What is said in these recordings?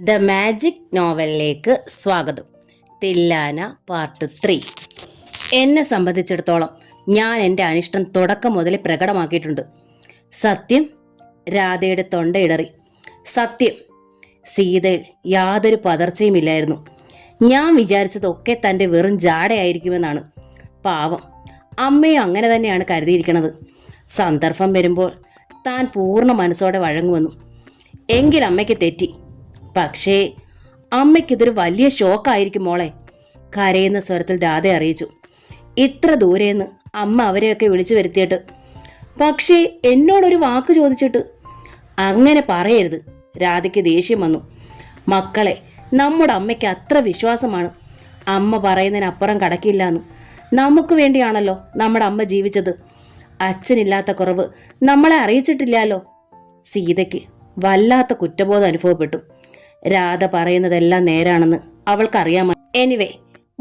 The magic നോവലിലേക്ക് സ്വാഗതം. തില്ലാന part 3. എന്നെ സംബന്ധിച്ചിടത്തോളം ഞാൻ എൻ്റെ അനിഷ്ടം തുടക്കം മുതൽ പ്രകടമാക്കിയിട്ടുണ്ട്. സത്യം. രാധയുടെ തൊണ്ടയിടറി. സത്യം. സീതയിൽ യാതൊരു പതർച്ചയുമില്ലായിരുന്നു. ഞാൻ വിചാരിച്ചതൊക്കെ തൻ്റെ വെറും ജാടയായിരിക്കുമെന്നാണ്. പാവം, അമ്മയും അങ്ങനെ തന്നെയാണ് കരുതിയിരിക്കുന്നത്. സന്ദർഭം വരുമ്പോൾ താൻ പൂർണ്ണ മനസ്സോടെ വഴങ്ങുമെന്നു. എങ്കിൽ അമ്മയ്ക്ക് തെറ്റി. പക്ഷേ അമ്മയ്ക്കിതൊരു വലിയ ഷോക്കായിരിക്കും മോളെ, കരയുന്ന സ്വരത്തിൽ രാധ അറിയിച്ചു. ഇത്ര ദൂരേന്ന് അമ്മ അവരെയൊക്കെ വിളിച്ചു വരുത്തിയിട്ട്, പക്ഷേ എന്നോടൊരു വാക്ക് ചോദിച്ചിട്ട്. അങ്ങനെ പറയരുത്. രാധയ്ക്ക് ദേഷ്യം വന്നു. മക്കളെ, നമ്മുടെ അമ്മയ്ക്ക് അത്ര വിശ്വാസമാണ്. അമ്മ പറയുന്നതിനപ്പുറം കടക്കില്ല എന്ന്. നമുക്ക് വേണ്ടിയാണല്ലോ നമ്മുടെ അമ്മ ജീവിച്ചത്. അച്ഛനില്ലാത്ത കുറവ് നമ്മളെ അറിയിച്ചിട്ടില്ലല്ലോ. സീതയ്ക്ക് വല്ലാത്ത കുറ്റബോധം അനുഭവപ്പെട്ടു. രാധ പറയുന്നതെല്ലാം നേരാണെന്ന് അവൾക്കറിയാമോ. എനിവേ,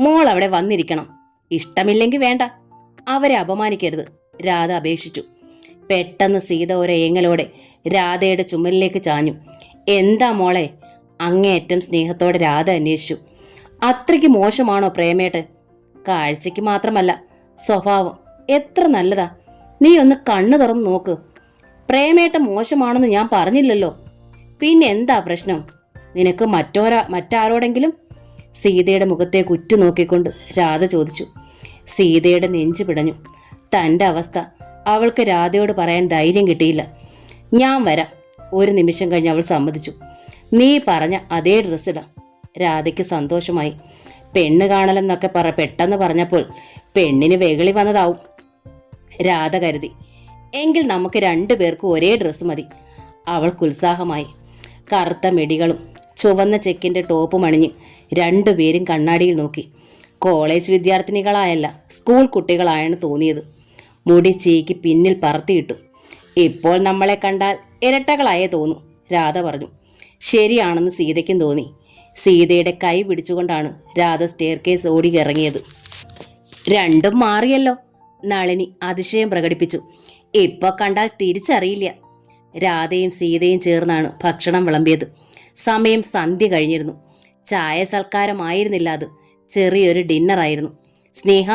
മോൾ അവിടെ വന്നിരിക്കണം. ഇഷ്ടമില്ലെങ്കിൽ വേണ്ട. അവരെ അപമാനിക്കരുത്, രാധ അപേക്ഷിച്ചു. പെട്ടെന്ന് സീത ഒരു ഏങ്ങലോടെ രാധയുടെ ചുമലിലേക്ക് ചാഞ്ഞു. എന്താ മോളെ? അങ്ങേയറ്റം സ്നേഹത്തോടെ രാധ അന്വേഷിച്ചു. അത്രയ്ക്ക് മോശമാണോ പ്രേമേട്ടൻ? കാഴ്ചയ്ക്ക് മാത്രമല്ല, സ്വഭാവം എത്ര നല്ലതാ. നീ ഒന്ന് കണ്ണു തുറന്ന് നോക്ക്. പ്രേമേട്ടൻ മോശമാണെന്ന് ഞാൻ പറഞ്ഞില്ലല്ലോ. പിന്നെ എന്താ പ്രശ്നം? നിനക്ക് മറ്റാരോടെങ്കിലും? സീതയുടെ മുഖത്തേക്ക് ഉറ്റുനോക്കിക്കൊണ്ട് രാധ ചോദിച്ചു. സീതയുടെ നെഞ്ചു പിടഞ്ഞു. തൻ്റെ അവസ്ഥ അവൾക്ക് രാധയോട് പറയാൻ ധൈര്യം കിട്ടിയില്ല. ഞാൻ വരാം. ഒരു നിമിഷം കഴിഞ്ഞ് അവൾ സമ്മതിച്ചു. നീ പറഞ്ഞ അതേ ഡ്രസ്സിടാം. രാധയ്ക്ക് സന്തോഷമായി. പെണ്ണ് കാണലെന്നൊക്കെ പെട്ടെന്ന് പറഞ്ഞപ്പോൾ പെണ്ണിന് വെകളി വന്നതാവും രാധ കരുതി. എങ്കിൽ നമുക്ക് 2 പേർക്കും ഒരേ ഡ്രസ്സ് മതി. അവൾക്ക് ഉത്സാഹമായി. കറുത്ത മിടികളും ചുവന്ന ചെക്കിൻ്റെ ടോപ്പും അണിഞ്ഞ് 2 പേരും കണ്ണാടിയിൽ നോക്കി. കോളേജ് വിദ്യാർത്ഥിനികളായല്ല, സ്കൂൾ കുട്ടികളായാണ് തോന്നിയത്. മുടി ചീക്കി പിന്നിൽ പറത്തിയിട്ടു. ഇപ്പോൾ നമ്മളെ കണ്ടാൽ ഇരട്ടകളായേ തോന്നൂ, രാധ പറഞ്ഞു. ശരിയാണെന്ന് സീതയ്ക്കും തോന്നി. സീതയുടെ കൈ പിടിച്ചുകൊണ്ടാണ് രാധ സ്റ്റെയർ കേസ് ഓടി ഇറങ്ങിയത്. രണ്ടും മാറിയല്ലോ, നളിനി അതിശയം പ്രകടിപ്പിച്ചു. ഇപ്പോൾ കണ്ടാൽ തിരിച്ചറിയില്ല. രാധയും സീതയും ചേർന്നാണ് ഭക്ഷണം വിളമ്പിയത്. സമയം സന്ധ്യ കഴിഞ്ഞിരുന്നു. ചായ സൽക്കാരമായിരുന്നില്ല, അത് ചെറിയൊരു ഡിന്നറായിരുന്നു. സ്നേഹ,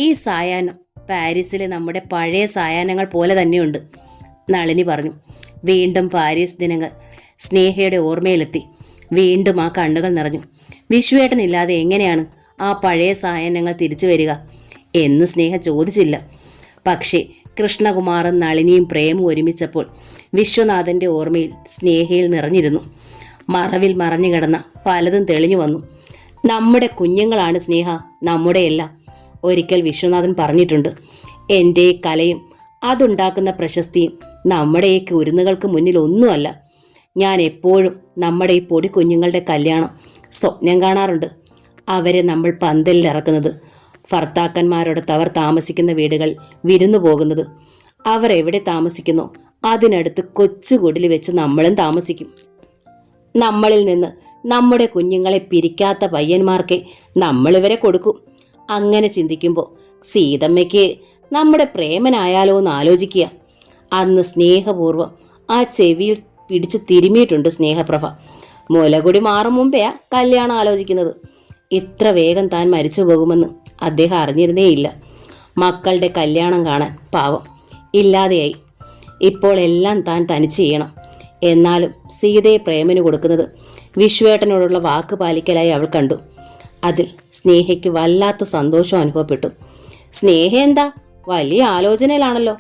ഈ സായാഹ്നം പാരീസിലെ നമ്മുടെ പഴയ സായാഹ്നങ്ങൾ പോലെ തന്നെയുണ്ട്, നളിനി പറഞ്ഞു. വീണ്ടും പാരീസ് ദിനങ്ങൾ സ്നേഹയുടെ ഓർമ്മയിലെത്തി. വീണ്ടും ആ കണ്ണുകൾ നിറഞ്ഞു. വിശ്വേട്ടനില്ലാതെ എങ്ങനെയാണ് ആ പഴയ സായാഹ്നങ്ങൾ തിരിച്ചു വരിക എന്ന് സ്നേഹ ചോദിച്ചില്ല. പക്ഷേ കൃഷ്ണകുമാറും നളിനിയും പ്രേമും ഒരുമിച്ചപ്പോൾ വിശ്വനാഥൻ്റെ ഓർമ്മയിൽ സ്നേഹയിൽ നിറഞ്ഞിരുന്നു. മറവിൽ മറഞ്ഞു കിടന്ന പലതും തെളിഞ്ഞു വന്നു. നമ്മുടെ കുഞ്ഞുങ്ങളാണ് സ്നേഹ, നമ്മുടെ എല്ലാം. ഒരിക്കൽ വിശ്വനാഥൻ പറഞ്ഞിട്ടുണ്ട്. എൻ്റെ കലയും അതുണ്ടാക്കുന്ന പ്രശസ്തിയും നമ്മുടെ ഈ കുരുന്നുകൾക്ക് മുന്നിൽ ഒന്നുമല്ല. ഞാൻ എപ്പോഴും നമ്മുടെ ഈ പൊടി കുഞ്ഞുങ്ങളുടെ കല്യാണം സ്വപ്നം കാണാറുണ്ട്. അവരെ നമ്മൾ പന്തലിൽ ഇറക്കുന്നത്, ഭർത്താക്കന്മാരോടൊത്ത് അവർ താമസിക്കുന്ന വീടുകൾ വിരുന്നു പോകുന്നത്, അവർ എവിടെ താമസിക്കുന്നോ അതിനടുത്ത് കൊച്ചുകുടിൽ വെച്ച് നമ്മളും താമസിക്കും. നമ്മളിൽ നിന്ന് നമ്മുടെ കുഞ്ഞുങ്ങളെ പിരിക്കാത്ത പയ്യന്മാർക്ക് നമ്മളിവരെ കൊടുക്കും. അങ്ങനെ ചിന്തിക്കുമ്പോൾ സീതമ്മയ്ക്ക് നമ്മുടെ പ്രേമനായാലോ എന്ന് ആലോചിക്കുക. അന്ന് സ്നേഹപൂർവ്വം ആ ചെവിയിൽ പിടിച്ച് തിരുമിയിട്ടുണ്ട് സ്നേഹപ്രഭ. മുലകുടി മാറും മുമ്പേ കല്യാണം ആലോചിക്കുന്നത്. ഇത്ര വേഗം താൻ മരിച്ചു പോകുമെന്ന് അദ്ദേഹം അറിഞ്ഞിരുന്നേയില്ല. മക്കളുടെ കല്യാണം കാണാൻ പാവം ഇല്ലാതെയായി. ഇപ്പോൾ എല്ലാം താൻ തനിച്ച് ചെയ്യണം. എന്നാലും സീതയെ പ്രേമന് കൊടുക്കുന്നത് വിശ്വേട്ടനോടുള്ള വാക്ക് പാലിക്കലായി അവൾ കണ്ടു. അതിൽ സ്നേഹയ്ക്ക് വല്ലാത്ത സന്തോഷം അനുഭവപ്പെട്ടു. സ്നേഹ എന്താ വലിയ ആലോചനയിലാണല്ലോ,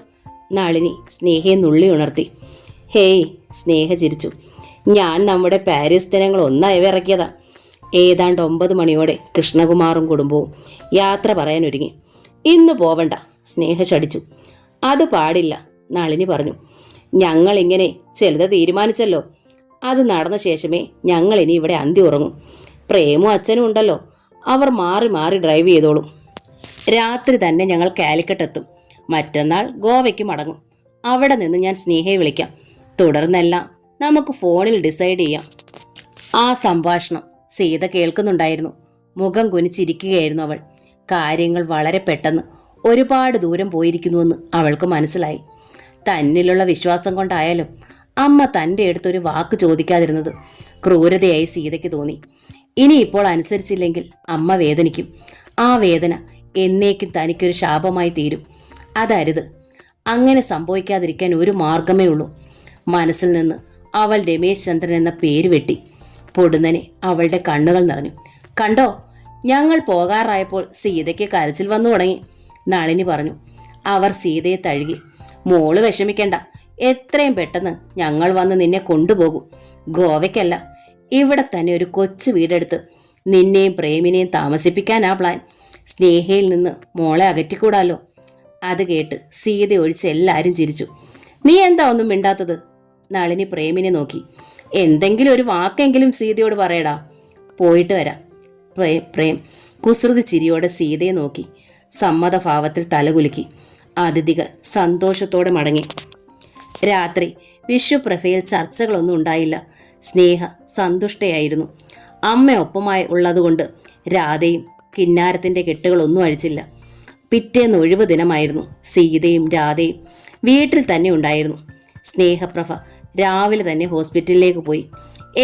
നളിനി സ്നേഹയെ നുള്ളി ഉണർത്തി. ഹേയ്, സ്നേഹ ചിരിച്ചു. ഞാൻ നമ്മുടെ പാരീസ് ദിനങ്ങൾ ഒന്നായി ഇറക്കിയതാ. ഏതാണ്ട് 9 മണിയോടെ കൃഷ്ണകുമാറും കുടുംബവും യാത്ര പറയാൻ ഒരുങ്ങി. ഇന്ന് പോവണ്ട, സ്നേഹ ശടിച്ചു. അത് പാടില്ല, നളിനി പറഞ്ഞു. ഞങ്ങളിങ്ങനെ ചിലത് തീരുമാനിച്ചല്ലോ. അത് നടന്ന ശേഷമേ ഞങ്ങൾ ഇനി ഇവിടെ അന്തി ഉറങ്ങും. പ്രേമും അച്ഛനും ഉണ്ടല്ലോ, അവർ മാറി മാറി ഡ്രൈവ് ചെയ്തോളും. രാത്രി തന്നെ ഞങ്ങൾ കാലിക്കറ്റ് എത്തും. മറ്റന്നാൾ ഗോവയ്ക്ക് മടങ്ങും. അവിടെ നിന്ന് ഞാൻ സ്നേഹയെ വിളിക്കാം. തുടർന്നെല്ലാം നമുക്ക് ഫോണിൽ ഡിസൈഡ് ചെയ്യാം. ആ സംഭാഷണം സീത കേൾക്കുന്നുണ്ടായിരുന്നു. മുഖം കുനിച്ചിരിക്കുകയായിരുന്നു അവൾ. കാര്യങ്ങൾ വളരെ പെട്ടെന്ന് ഒരുപാട് ദൂരം പോയിരിക്കുന്നുവെന്ന് അവൾക്ക് മനസ്സിലായി. തന്നിലുള്ള വിശ്വാസം കൊണ്ടായാലും അമ്മ തൻ്റെ അടുത്തൊരു വാക്ക് ചോദിക്കാതിരുന്നത് ക്രൂരതയായി സീതയ്ക്ക് തോന്നി. ഇനിയിപ്പോൾ അനുസരിച്ചില്ലെങ്കിൽ അമ്മ വേദനിക്കും. ആ വേദന എന്നേക്കും തനിക്കൊരു ശാപമായി തീരും. അതരുത്. അങ്ങനെ സംഭവിക്കാതിരിക്കാൻ ഒരു മാർഗമേ ഉള്ളൂ. മനസ്സിൽ നിന്ന് അവൾ രമേശ് ചന്ദ്രൻ എന്ന പേര് വെട്ടി. പൊടുന്നനെ അവളുടെ കണ്ണുകൾ നിറഞ്ഞു. കണ്ടോ, ഞങ്ങൾ പോകാറായപ്പോൾ സീതയ്ക്ക് കരച്ചിൽ വന്നു തുടങ്ങി, നളിനി പറഞ്ഞു. അവർ സീതയെ തഴുകി. മോള് വിഷമിക്കണ്ട, എത്രയും പെട്ടെന്ന് ഞങ്ങൾ വന്ന് നിന്നെ കൊണ്ടുപോകും. ഗോവയ്ക്കല്ല, ഇവിടെ തന്നെ ഒരു കൊച്ചു വീടെടുത്ത് നിന്നെയും പ്രേമിനെയും താമസിപ്പിക്കാനാ പ്ലാൻ. സ്നേഹയിൽ നിന്ന് മോളെ അകറ്റിക്കൂടാലോ. അത് കേട്ട് സീത ഒഴിച്ച് എല്ലാവരും ചിരിച്ചു. നീ എന്താ ഒന്നും മിണ്ടാത്തത്? നളിനി പ്രേമിനെ നോക്കി. എന്തെങ്കിലും ഒരു വാക്കെങ്കിലും സീതയോട് പറയടാ. പോയിട്ട് വരാം. പ്രേം കുസൃതി ചിരിയോടെ സീതയെ നോക്കി സമ്മതഭാവത്തിൽ തലകുലുക്കി. അതിഥികൾ സന്തോഷത്തോടെ മടങ്ങി. രാത്രി വിഷുപ്രഭയിൽ ചർച്ചകളൊന്നും ഉണ്ടായില്ല. സ്നേഹ സന്തുഷ്ടയായിരുന്നു. അമ്മ ഒപ്പമായി ഉള്ളതുകൊണ്ട് രാധയും കിന്നാരത്തിൻ്റെ കെട്ടുകളൊന്നും അഴിച്ചില്ല. പിറ്റേന്ന് ഒഴിവ് ദിനമായിരുന്നു. സീതയും രാധയും വീട്ടിൽ തന്നെ ഉണ്ടായിരുന്നു. സ്നേഹപ്രഭ രാവിലെ തന്നെ ഹോസ്പിറ്റലിലേക്ക് പോയി.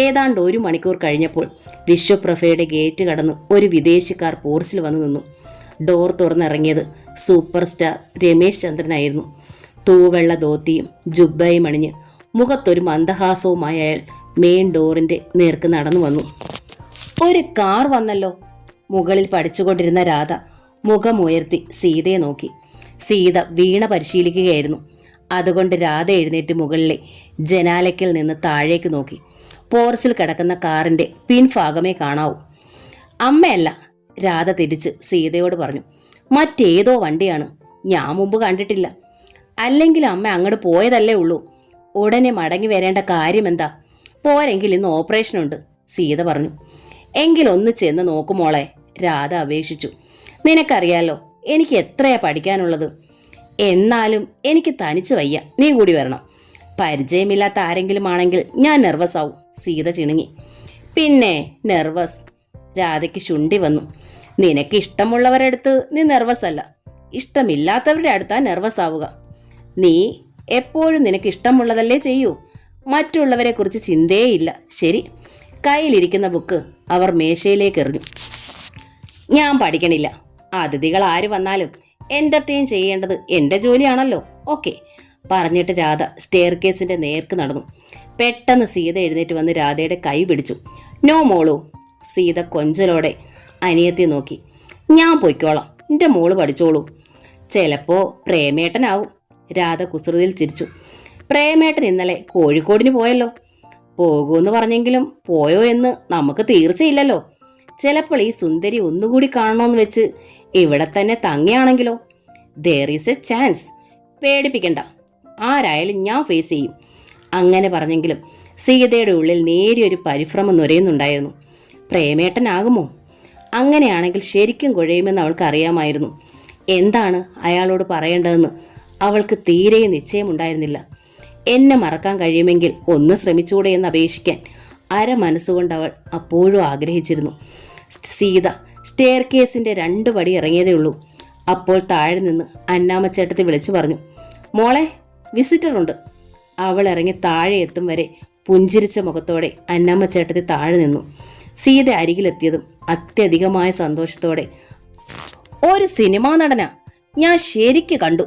ഏതാണ്ട് 1 മണിക്കൂർ കഴിഞ്ഞപ്പോൾ വിശ്വപ്രഭയുടെ ഗേറ്റ് കടന്ന് ഒരു വിദേശിക്കാർ പോർച്ചിൽ വന്നു നിന്നു. ഡോർ തുറന്നിറങ്ങിയത് സൂപ്പർ സ്റ്റാർ രമേശ് ചന്ദ്രനായിരുന്നു. തൂവെള്ള ധോത്തിയും ജുബ്ബയും അണിഞ്ഞ് മുഖത്തൊരു മന്ദഹാസവുമായി അയാൾ മെയിൻ ഡോറിൻ്റെ നേർക്ക് നടന്നു വന്നു. ഒരു കാർ വന്നല്ലോ. മുകളിൽ പഠിച്ചുകൊണ്ടിരുന്ന രാധ മുഖമുയർത്തി സീതയെ നോക്കി. സീത വീണ പരിശീലിക്കുകയായിരുന്നു. അതുകൊണ്ട് രാധ എഴുന്നേറ്റ് മുകളിലെ ജനാലയ്ക്കൽ നിന്ന് താഴേക്ക് നോക്കി. പോർച്ചിൽ കിടക്കുന്ന കാറിൻ്റെ പിൻഭാഗമേ കാണാവൂ. അമ്മയല്ല, രാധ തിരിച്ച് സീതയോട് പറഞ്ഞു. മറ്റേതോ വണ്ടിയാണ്, ഞാൻ മുമ്പ് കണ്ടിട്ടില്ല. അല്ലെങ്കിൽ അമ്മ അങ്ങോട്ട് പോയതല്ലേ ഉള്ളൂ. ഉടനെ മടങ്ങി വരേണ്ട കാര്യമെന്താ? പോരെങ്കിൽ ഇന്ന് ഓപ്പറേഷനുണ്ട്, സീത പറഞ്ഞു. എങ്കിലൊന്ന് ചെന്ന് നോക്കുമോളെ, രാധ അപേക്ഷിച്ചു. നിനക്കറിയാലോ എനിക്ക് എത്രയാ പഠിക്കാനുള്ളത്. എന്നാലും എനിക്ക് തനിച്ച് വയ്യ, നീ കൂടി വരണം. പരിചയമില്ലാത്ത ആരെങ്കിലും ആണെങ്കിൽ ഞാൻ നെർവസ് ആവും, സീത ചിണുങ്ങി. പിന്നെ നെർവസ്? രാധയ്ക്ക് ശുണ്ടി വന്നു. നിനക്ക് ഇഷ്ടമുള്ളവരടുത്ത് നീ നെർവസ് അല്ല, ഇഷ്ടമില്ലാത്തവരുടെ അടുത്താ നെർവസ് ആവുക. നീ എപ്പോഴും നിനക്ക് ഇഷ്ടമുള്ളതല്ലേ ചെയ്യൂ. മറ്റുള്ളവരെ കുറിച്ച് ചിന്തയേയില്ല. ശരി. കയ്യിലിരിക്കുന്ന ബുക്ക് അവർ മേശയിലേക്ക് എറിഞ്ഞു. ഞാൻ പഠിക്കണില്ല. അതിഥികൾ ആര് വന്നാലും എൻ്റർടൈൻ ചെയ്യേണ്ടത് എൻ്റെ ജോലിയാണല്ലോ. ഓക്കെ, പറഞ്ഞിട്ട് രാധ സ്റ്റെയർ കേസിൻ്റെ നേർക്ക് നടന്നു. പെട്ടെന്ന് സീത എഴുന്നേറ്റ് വന്ന് രാധയുടെ കൈ പിടിച്ചു. നോ മോളൂ. സീത കൊഞ്ചലോടെ അനിയത്തെ നോക്കി. ഞാൻ പൊയ്ക്കോളാം, എൻ്റെ മോള് പഠിച്ചോളൂ. ചിലപ്പോൾ പ്രേമേട്ടനാവും. രാധ കുസൃതിയിൽ ചിരിച്ചു. പ്രേമേട്ടൻ ഇന്നലെ കോഴിക്കോടിന് പോയല്ലോ. പോകൂന്ന് പറഞ്ഞെങ്കിലും പോയോ എന്ന് നമുക്ക് തീർച്ചയില്ലല്ലോ. ചിലപ്പോൾ ഈ സുന്ദരി ഒന്നുകൂടി കാണണമെന്ന് വെച്ച് ഇവിടെ തന്നെ തങ്ങിയാണെങ്കിലോ? There is a chance. പേടിപ്പിക്കണ്ട, ആരായാലും ഞാൻ ഫേസ് ചെയ്യും. അങ്ങനെ പറഞ്ഞെങ്കിലും സീതയുടെ ഉള്ളിൽ നേരിയൊരു പരിഭ്രമം നുരയുന്നുണ്ടായിരുന്നു. പ്രേമേട്ടനാകുമോ? അങ്ങനെയാണെങ്കിൽ ശരിക്കും കുഴയുമെന്ന് അവൾക്ക് അറിയാമായിരുന്നു. എന്താണ് അയാളോട് പറയേണ്ടതെന്ന് അവൾക്ക് തീരെ നിശ്ചയമുണ്ടായിരുന്നില്ല. എന്നെ മറക്കാൻ കഴിയുമെങ്കിൽ ഒന്ന് ശ്രമിച്ചുകൂടെ എന്ന് അപേക്ഷിക്കാൻ മനസ്സുകൊണ്ട് അവൾ അപ്പോഴും ആഗ്രഹിച്ചിരുന്നു. സീത സ്റ്റെയർ കേസിൻ്റെ 2 പടി ഇറങ്ങിയതേ ഉള്ളൂ. അപ്പോൾ താഴെ നിന്ന് അന്നാമ്മച്ചേട്ടത്തി വിളിച്ചു പറഞ്ഞു, മോളെ വിസിറ്ററുണ്ട്. അവൾ ഇറങ്ങി താഴെ എത്തും വരെ പുഞ്ചിരിച്ച മുഖത്തോടെ അന്നാമ്മച്ചേട്ടത്തി താഴെ നിന്നു. സീത അരികിലെത്തിയതും അത്യധികമായ സന്തോഷത്തോടെ, ഒരു സിനിമാ നടനാ, ഞാൻ ശരിക്ക് കണ്ടു.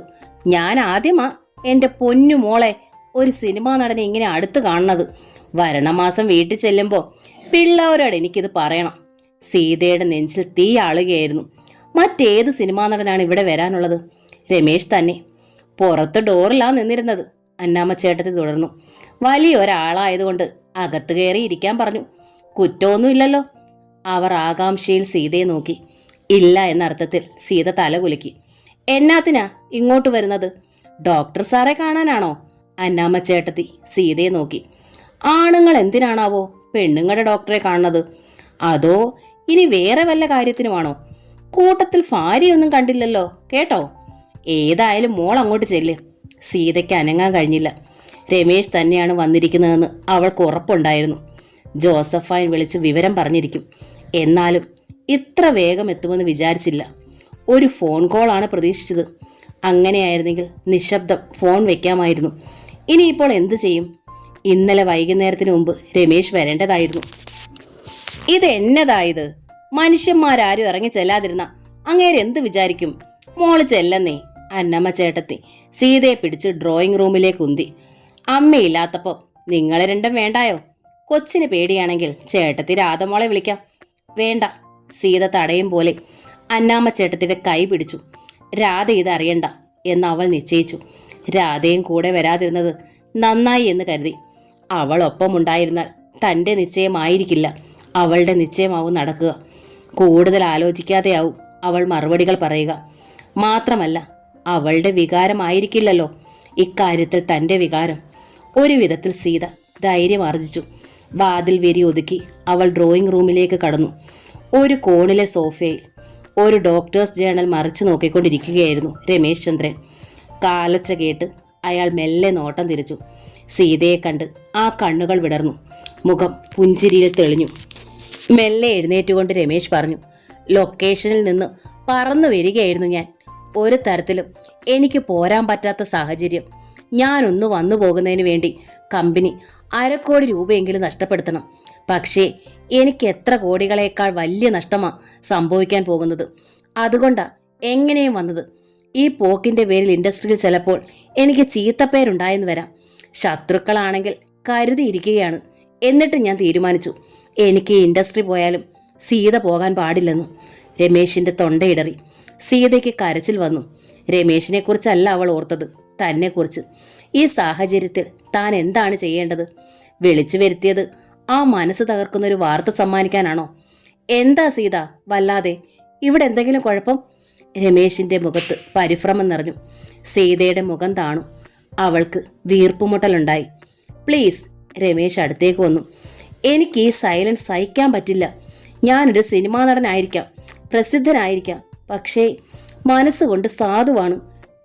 ഞാൻ ആദ്യമാ എൻ്റെ പൊന്നു മോളെ ഒരു സിനിമാ നടനെ ഇങ്ങനെ അടുത്ത് കാണുന്നത്. വരണമാസം വീട്ടിൽ ചെല്ലുമ്പോൾ പിള്ളേരോട് എനിക്കിത് പറയണം. സീതയുടെ നെഞ്ചിൽ തീ ആളുകയായിരുന്നു. മറ്റേത് സിനിമാ നടനാണ് ഇവിടെ വരാനുള്ളത്? രമേശ് തന്നെ. പുറത്ത് ഡോറിലാണ് നിന്നിരുന്നത്. അന്നാമ്മച്ചേട്ടത്തി തുടർന്നു. വലിയ ഒരാളായതുകൊണ്ട് അകത്ത് കയറി ഇരിക്കാൻ പറഞ്ഞു. കുറ്റമൊന്നുമില്ലല്ലോ. അവർ ആകാംക്ഷയിൽ സീതയെ നോക്കി. ഇല്ല എന്നർത്ഥത്തിൽ സീത തല കുലുക്കി. എന്നാത്തിനാ ഇങ്ങോട്ട് വരുന്നത്? ഡോക്ടർ സാറെ കാണാനാണോ? അന്നാമ്മച്ചേട്ടത്തി സീതയെ നോക്കി. ആണുങ്ങൾ എന്തിനാണാവോ പെണ്ണുങ്ങളുടെ ഡോക്ടറെ കാണുന്നത്? അതോ ഇനി വേറെ വല്ല കാര്യത്തിനുമാണോ? കൂട്ടത്തിൽ ഭാര്യയൊന്നും കണ്ടില്ലല്ലോ കേട്ടോ. ഏതായാലും മോൾ അങ്ങോട്ട് ചെല്ല്. സീതയ്ക്ക് അനങ്ങാൻ കഴിഞ്ഞില്ല. രമേശ് തന്നെയാണ് വന്നിരിക്കുന്നതെന്ന് അവൾക്ക് ഉറപ്പുണ്ടായിരുന്നു. ജോസഫൈൻ വിളിച്ച് വിവരം പറഞ്ഞിരിക്കും. എന്നാലും ഇത്ര വേഗം എത്തുമെന്ന് വിചാരിച്ചില്ല. ഒരു ഫോൺ കോളാണ് പ്രതീക്ഷിച്ചത്. അങ്ങനെയായിരുന്നെങ്കിൽ നിശബ്ദം ഫോൺ വെക്കാമായിരുന്നു. ഇനിയിപ്പോൾ എന്തു ചെയ്യും? ഇന്നലെ വൈകുന്നേരത്തിന് മുമ്പ് രമേശ് വരേണ്ടതായിരുന്നു. ഇത് എന്നതായത്? മനുഷ്യന്മാരാരും ഇറങ്ങി ചെല്ലാതിരുന്ന അങ്ങേര് എന്ത് വിചാരിക്കും? മോള് ചെല്ലെന്നേ. അന്നമ്മ ചേട്ടത്തി സീതയെ പിടിച്ച് ഡ്രോയിങ് റൂമിലേക്ക് ഉന്തി. അമ്മയില്ലാത്തപ്പോ നിങ്ങളെ രണ്ടും വേണ്ടായോ? കൊച്ചിന് പേടിയാണെങ്കിൽ ചേട്ടത്തി രാധമോളെ വിളിക്കാം. വേണ്ട. സീത തടയും പോലെ അന്നാമ്മ ചേട്ടത്തിയുടെ കൈ പിടിച്ചു. രാധ ഇതറിയണ്ട എന്ന് അവൾ നിശ്ചയിച്ചു. രാധയും കൂടെ വരാതിരുന്നത് നന്നായി എന്ന് കരുതി. അവൾ ഒപ്പമുണ്ടായിരുന്നാൽ തൻ്റെ നിശ്ചയമായിരിക്കില്ല അവളുടെ നിശ്ചയമാവും നടക്കുക. കൂടുതൽ ആലോചിക്കാതെയാവും അവൾ മറുപടികൾ പറയുക. മാത്രമല്ല, അവളുടെ വികാരമായിരിക്കില്ലല്ലോ ഇക്കാര്യത്തിൽ തൻ്റെ വികാരം. ഒരു വിധത്തിൽ സീത ധൈര്യം ആർജിച്ചു. വാതിൽ വിരി ഒതുക്കി അവൾ ഡ്രോയിങ് റൂമിലേക്ക് കടന്നു. ഒരു കോണിലെ സോഫയിൽ ഒരു ഡോക്ടേഴ്സ് ജേണൽ മറിച്ചു നോക്കിക്കൊണ്ടിരിക്കുകയായിരുന്നു രമേശ് ചന്ദ്രൻ. കാലച്ച കേട്ട് അയാൾ മെല്ലെ നോട്ടം തിരിച്ചു. സീതയെ കണ്ട് ആ കണ്ണുകൾ വിടർന്നു. മുഖം പുഞ്ചിരിയിൽ തെളിഞ്ഞു. മെല്ലെ എഴുന്നേറ്റുകൊണ്ട് രമേശ് പറഞ്ഞു, ലൊക്കേഷനിൽ നിന്ന് പറന്നു വരികയായിരുന്നു ഞാൻ. ഒരു തരത്തിലും എനിക്ക് പോരാൻ പറ്റാത്ത സാഹചര്യം. ഞാനൊന്ന് വന്നു പോകുന്നതിന് വേണ്ടി കമ്പനി 1/2 കോടി രൂപയെങ്കിലും നഷ്ടപ്പെടുത്തണം. പക്ഷേ എനിക്ക് എത്ര കോടികളേക്കാൾ വലിയ നഷ്ടമാണ് സംഭവിക്കാൻ പോകുന്നത്. അതുകൊണ്ടാ എങ്ങനെയും വന്നത്. ഈ പോക്കിന്റെ പേരിൽ ഇൻഡസ്ട്രിയിൽ ചിലപ്പോൾ എനിക്ക് ചീത്തപ്പേരുണ്ടായെന്ന് വരാം. ശത്രുക്കളാണെങ്കിൽ കരുതിയിരിക്കുകയാണ്. എന്നിട്ട് ഞാൻ തീരുമാനിച്ചു, എനിക്ക് ഈ ഇൻഡസ്ട്രി പോയാലും സീത പോകാൻ പാടില്ലെന്ന്. രമേശിന്റെ തൊണ്ടയിടറി. സീതയ്ക്ക് കരച്ചിൽ വന്നു. രമേശിനെ കുറിച്ചല്ല അവൾ ഓർത്തത്, തന്നെക്കുറിച്ച്. ഈ സാഹചര്യത്തിൽ താൻ എന്താണ് ചെയ്യേണ്ടത്? വിളിച്ചു വരുത്തിയത് ആ മനസ്സ് തകർക്കുന്നൊരു വാർത്ത സമ്മാനിക്കാനാണോ? എന്താ സീത വല്ലാതെ? ഇവിടെ എന്തെങ്കിലും കുഴപ്പം? രമേശിന്റെ മുഖത്ത് പരിഭ്രമം നിറഞ്ഞു. സീതയുടെ മുഖം താണു. അവൾക്ക് വീർപ്പുമുട്ടലുണ്ടായി. പ്ലീസ്. രമേശ് അടുത്തേക്ക് വന്നു. എനിക്ക് ഈ സൈലൻസ് സഹിക്കാൻ പറ്റില്ല. ഞാനൊരു സിനിമാ നടനായിരിക്കാം, പ്രസിദ്ധനായിരിക്കാം, പക്ഷേ മനസ്സുകൊണ്ട് സാധുവാണ്.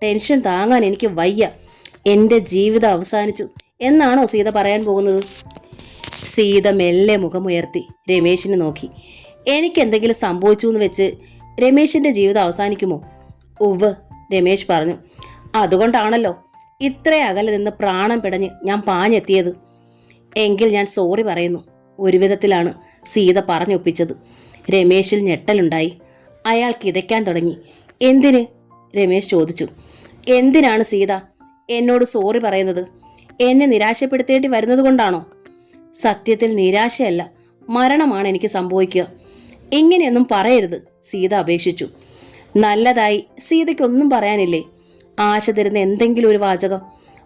ടെൻഷൻ താങ്ങാൻ എനിക്ക് വയ്യ. എൻ്റെ ജീവിതം അവസാനിച്ചു എന്നാണോ സീത പറയാൻ പോകുന്നത്? സീത മെല്ലെ മുഖമുയർത്തി രമേശിനെ നോക്കി. എനിക്കെന്തെങ്കിലും സംഭവിച്ചു എന്ന് വെച്ച് രമേശിൻ്റെ ജീവിതം അവസാനിക്കുമോ? ഉവ്വ്, രമേശ് പറഞ്ഞു. അതുകൊണ്ടാണല്ലോ ഇത്ര അകലെ നിന്ന് പ്രാണൻ പിടഞ്ഞ് ഞാൻ പാഞ്ഞെത്തിയത്. എങ്കിൽ ഞാൻ സോറി പറയുന്നു. ഒരു വിധത്തിലാണ് സീത പറഞ്ഞൊപ്പിച്ചത്. രമേശിൽ ഞെട്ടലുണ്ടായി. അയാൾ കിതയ്ക്കാൻ തുടങ്ങി. എന്തിന്? രമേശ് ചോദിച്ചു. എന്തിനാണ് സീത എന്നോട് സോറി പറയുന്നത്? എന്നെ നിരാശപ്പെടുത്തേണ്ടി വരുന്നത് കൊണ്ടാണോ? സത്യത്തിൽ നിരാശയല്ല, മരണമാണ് എനിക്ക് സംഭവിക്കുക. ഇങ്ങനെയൊന്നും പറയരുത്, സീത അപേക്ഷിച്ചു. നല്ലതായി. സീതയ്ക്കൊന്നും പറയാനില്ലേ? ആശ തരുന്ന എന്തെങ്കിലും ഒരു വാചകം.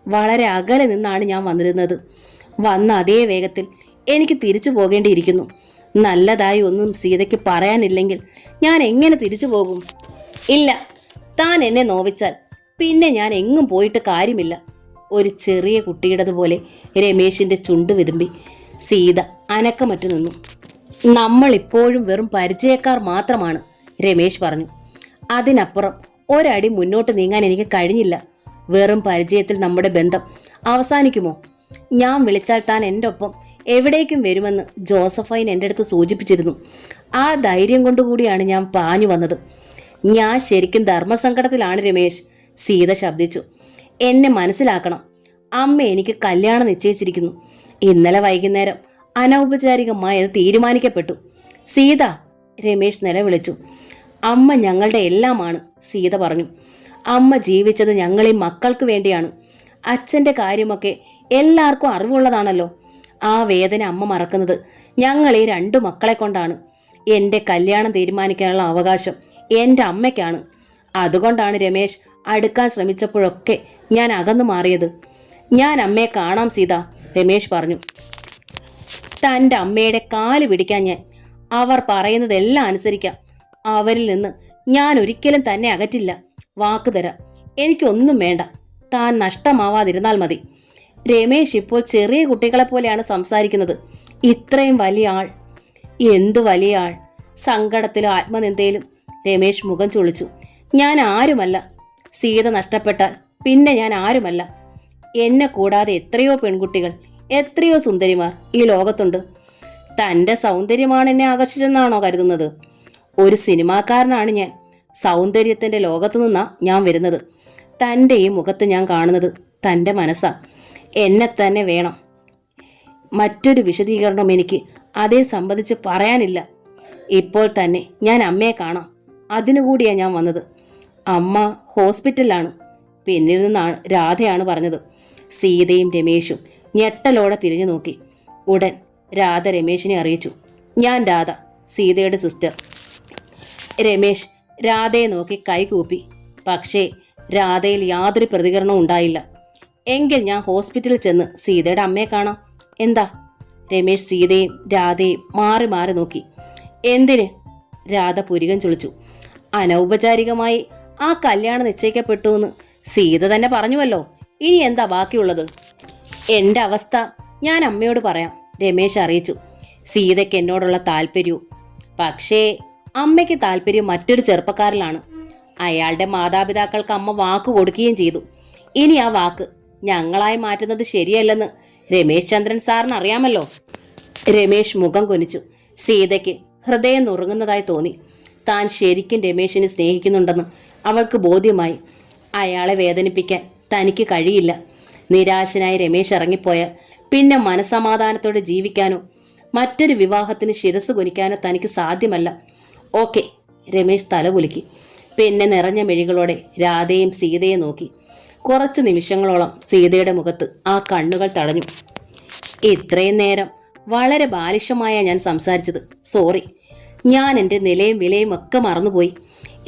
വളരെ അകലെ നിന്നാണ് ഞാൻ വന്നിരുന്നത്. വന്ന അതേ വേഗത്തിൽ എനിക്ക് തിരിച്ചു പോകേണ്ടിയിരിക്കുന്നു. നല്ലതായി ഒന്നും സീതയ്ക്ക് പറയാനില്ലെങ്കിൽ ഞാൻ എങ്ങനെ തിരിച്ചു പോകും? ഇല്ല, താൻ എന്നെ നോവിച്ചാൽ പിന്നെ ഞാൻ എങ്ങും പോയിട്ട് കാര്യമില്ല. ഒരു ചെറിയ കുട്ടിയുടേതുപോലെ രമേശിന്റെ ചുണ്ട് വിതുമ്പി. സീത അനക്കമറ്റു നിന്നു. നമ്മൾ ഇപ്പോഴും വെറും പരിചയക്കാർ മാത്രമാണ്, രമേശ് പറഞ്ഞു. അതിനപ്പുറം ഒരടി മുന്നോട്ട് നീങ്ങാൻ എനിക്ക് കഴിഞ്ഞില്ല. വെറും പരിചയത്തിൽ നമ്മുടെ ബന്ധം അവസാനിക്കുമോ? ഞാൻ വിളിച്ചാൽ താൻ എൻ്റെ ഒപ്പം എവിടേക്കും വരുമെന്ന് ജോസഫൈൻ എൻ്റെ അടുത്ത് സൂചിപ്പിച്ചിരുന്നു. ആ ധൈര്യം കൊണ്ടുകൂടിയാണ് ഞാൻ പാഞ്ഞു വന്നത്. ഞാൻ ശരിക്കും ധർമ്മസങ്കടത്തിലാണ് രമേശ്, സീത ശബ്ദിച്ചു. എന്നെ മനസ്സിലാക്കണം. അമ്മ എനിക്ക് കല്യാണം നിശ്ചയിച്ചിരിക്കുന്നു. ഇന്നലെ വൈകുന്നേരം അനൗപചാരികമായി അത് തീരുമാനിക്കപ്പെട്ടു. സീത, രമേശ് നിലവിളിച്ചു. അമ്മ ഞങ്ങളുടെ എല്ലാമാണ്, സീത പറഞ്ഞു. അമ്മ ജീവിച്ചത് ഞങ്ങളീ മക്കൾക്ക് വേണ്ടിയാണ്. അച്ഛൻ്റെ കാര്യമൊക്കെ എല്ലാവർക്കും അറിവുള്ളതാണല്ലോ. ആ വേദന അമ്മ മറക്കുന്നത് ഞങ്ങൾ ഈ 2 മക്കളെ കൊണ്ടാണ്. എൻ്റെ കല്യാണം തീരുമാനിക്കാനുള്ള അവകാശം എൻ്റെ അമ്മയ്ക്കാണ്. അതുകൊണ്ടാണ് രമേശ് അടുക്കാൻ ശ്രമിച്ചപ്പോഴൊക്കെ ഞാൻ അകന്നു മാറിയത്. ഞാൻ അമ്മയെ കാണാം സീത, രമേശ് പറഞ്ഞു. തൻ്റെ അമ്മയുടെ കാല് പിടിക്കാൻ ഞാൻ. അവർ പറയുന്നതെല്ലാം അനുസരിക്കാം. അവരിൽ നിന്ന് ഞാൻ ഒരിക്കലും തന്നെ അകറ്റില്ല. വാക്ക് തരാം. എനിക്കൊന്നും വേണ്ട. താൻ നഷ്ടമാവാതിരുന്നാൽ മതി. രമേശ് ഇപ്പോൾ ചെറിയ കുട്ടികളെ പോലെയാണ് സംസാരിക്കുന്നത്. ഇത്രയും വലിയ ആൾ. എന്തു വലിയ ആൾ! സങ്കടത്തിലും ആത്മനിന്ദയിലും രമേശ് മുഖം ചൊളിച്ചു. ഞാൻ ആരുമല്ല. സീത നഷ്ടപ്പെട്ടാൽ പിന്നെ ഞാൻ ആരുമല്ല. എന്നെ കൂടാതെ എത്രയോ പെൺകുട്ടികൾ, എത്രയോ സുന്ദരിമാർ ഈ ലോകത്തുണ്ട്. തൻ്റെ സൗന്ദര്യമാണ് എന്നെ ആകർഷിച്ചെന്നാണോ കരുതുന്നത്? ഒരു സിനിമാക്കാരനാണ് ഞാൻ. സൗന്ദര്യത്തിൻ്റെ ലോകത്തു നിന്നാ ഞാൻ വരുന്നത്. തൻ്റെ ഈ മുഖത്ത് ഞാൻ കാണുന്നത് തൻ്റെ മനസ്സാ. എന്നെ തന്നെ വേണം. മറ്റൊരു വിശദീകരണം എനിക്ക് അതേ സംബന്ധിച്ച് പറയാനില്ല. ഇപ്പോൾ തന്നെ ഞാൻ അമ്മയെ കാണാം. അതിനുകൂടിയാണ് ഞാൻ വന്നത്. അമ്മ ഹോസ്പിറ്റലിലാണ്. പിന്നിൽ നിന്നാണ് രാധയാണ് പറഞ്ഞത്. സീതയും രമേശും ഞെട്ടലോടെ തിരിഞ്ഞു നോക്കി. ഉടൻ രാധ രമേശിനെ അറിയിച്ചു. ഞാൻ രാധ, സീതയുടെ സിസ്റ്റർ. രമേശ് രാധയെ നോക്കി കൈകൂപ്പി. പക്ഷേ രാധയിൽ യാതൊരു പ്രതികരണവും ഉണ്ടായില്ല. എങ്കിൽ ഞാൻ ഹോസ്പിറ്റലിൽ ചെന്ന് സീതയുടെ അമ്മയെ കാണാം. എന്താ? രമേശ് സീതയും രാധയും മാറി മാറി നോക്കി. എന്തിന്? രാധ പുരികം ചുളിച്ചു. അനൗപചാരികമായി ആ കല്യാണം നിശ്ചയിക്കപ്പെട്ടു എന്ന് സീത തന്നെ പറഞ്ഞുവല്ലോ. ഇനി എന്താ ബാക്കിയുള്ളത്? എൻ്റെ അവസ്ഥ ഞാൻ അമ്മയോട് പറയാം, രമേശ് അറിയിച്ചു. സീതയ്ക്ക് എന്നോടുള്ള താല്പര്യവും. പക്ഷേ അമ്മയ്ക്ക് താല്പര്യം മറ്റൊരു ചെറുപ്പക്കാരിലാണ്. അയാളുടെ മാതാപിതാക്കൾക്ക് അമ്മ വാക്ക് കൊടുക്കുകയും ചെയ്തു. ഇനി ആ വാക്ക് ഞങ്ങളായി മാറ്റുന്നത് ശരിയല്ലെന്ന് രമേശ് ചന്ദ്രൻ സാറിന് അറിയാമല്ലോ. രമേശ് മുഖം കുനിച്ചു. സീതയ്ക്ക് ഹൃദയം നുറുങ്ങുന്നതായി തോന്നി. താൻ ശരിക്കും രമേശിനെ സ്നേഹിക്കുന്നുണ്ടെന്ന് അവൾക്ക് ബോധ്യമായി. അയാളെ വേദനിപ്പിക്കാൻ തനിക്ക് കഴിയില്ല. നിരാശനായി രമേശ് ഇറങ്ങിപ്പോയാൽ പിന്നെ മനസമാധാനത്തോടെ ജീവിക്കാനോ മറ്റൊരു വിവാഹത്തിന് ശിരസ് കുനിക്കാനോ തനിക്ക് സാധ്യമല്ല. ഓക്കെ, രമേശ് തലകുലുക്കി. പിന്നെ നിറഞ്ഞ മിഴികളോടെ രാധയും സീതയെ നോക്കി. കുറച്ച് നിമിഷങ്ങളോളം സീതയുടെ മുഖത്ത് ആ കണ്ണുകൾ തടഞ്ഞു. ഇത്രയും നേരം വളരെ ബാലിശമായ ഞാൻ സംസാരിച്ചത്. സോറി. ഞാൻ എൻ്റെ നിലയും വിലയും ഒക്കെ മറന്നുപോയി.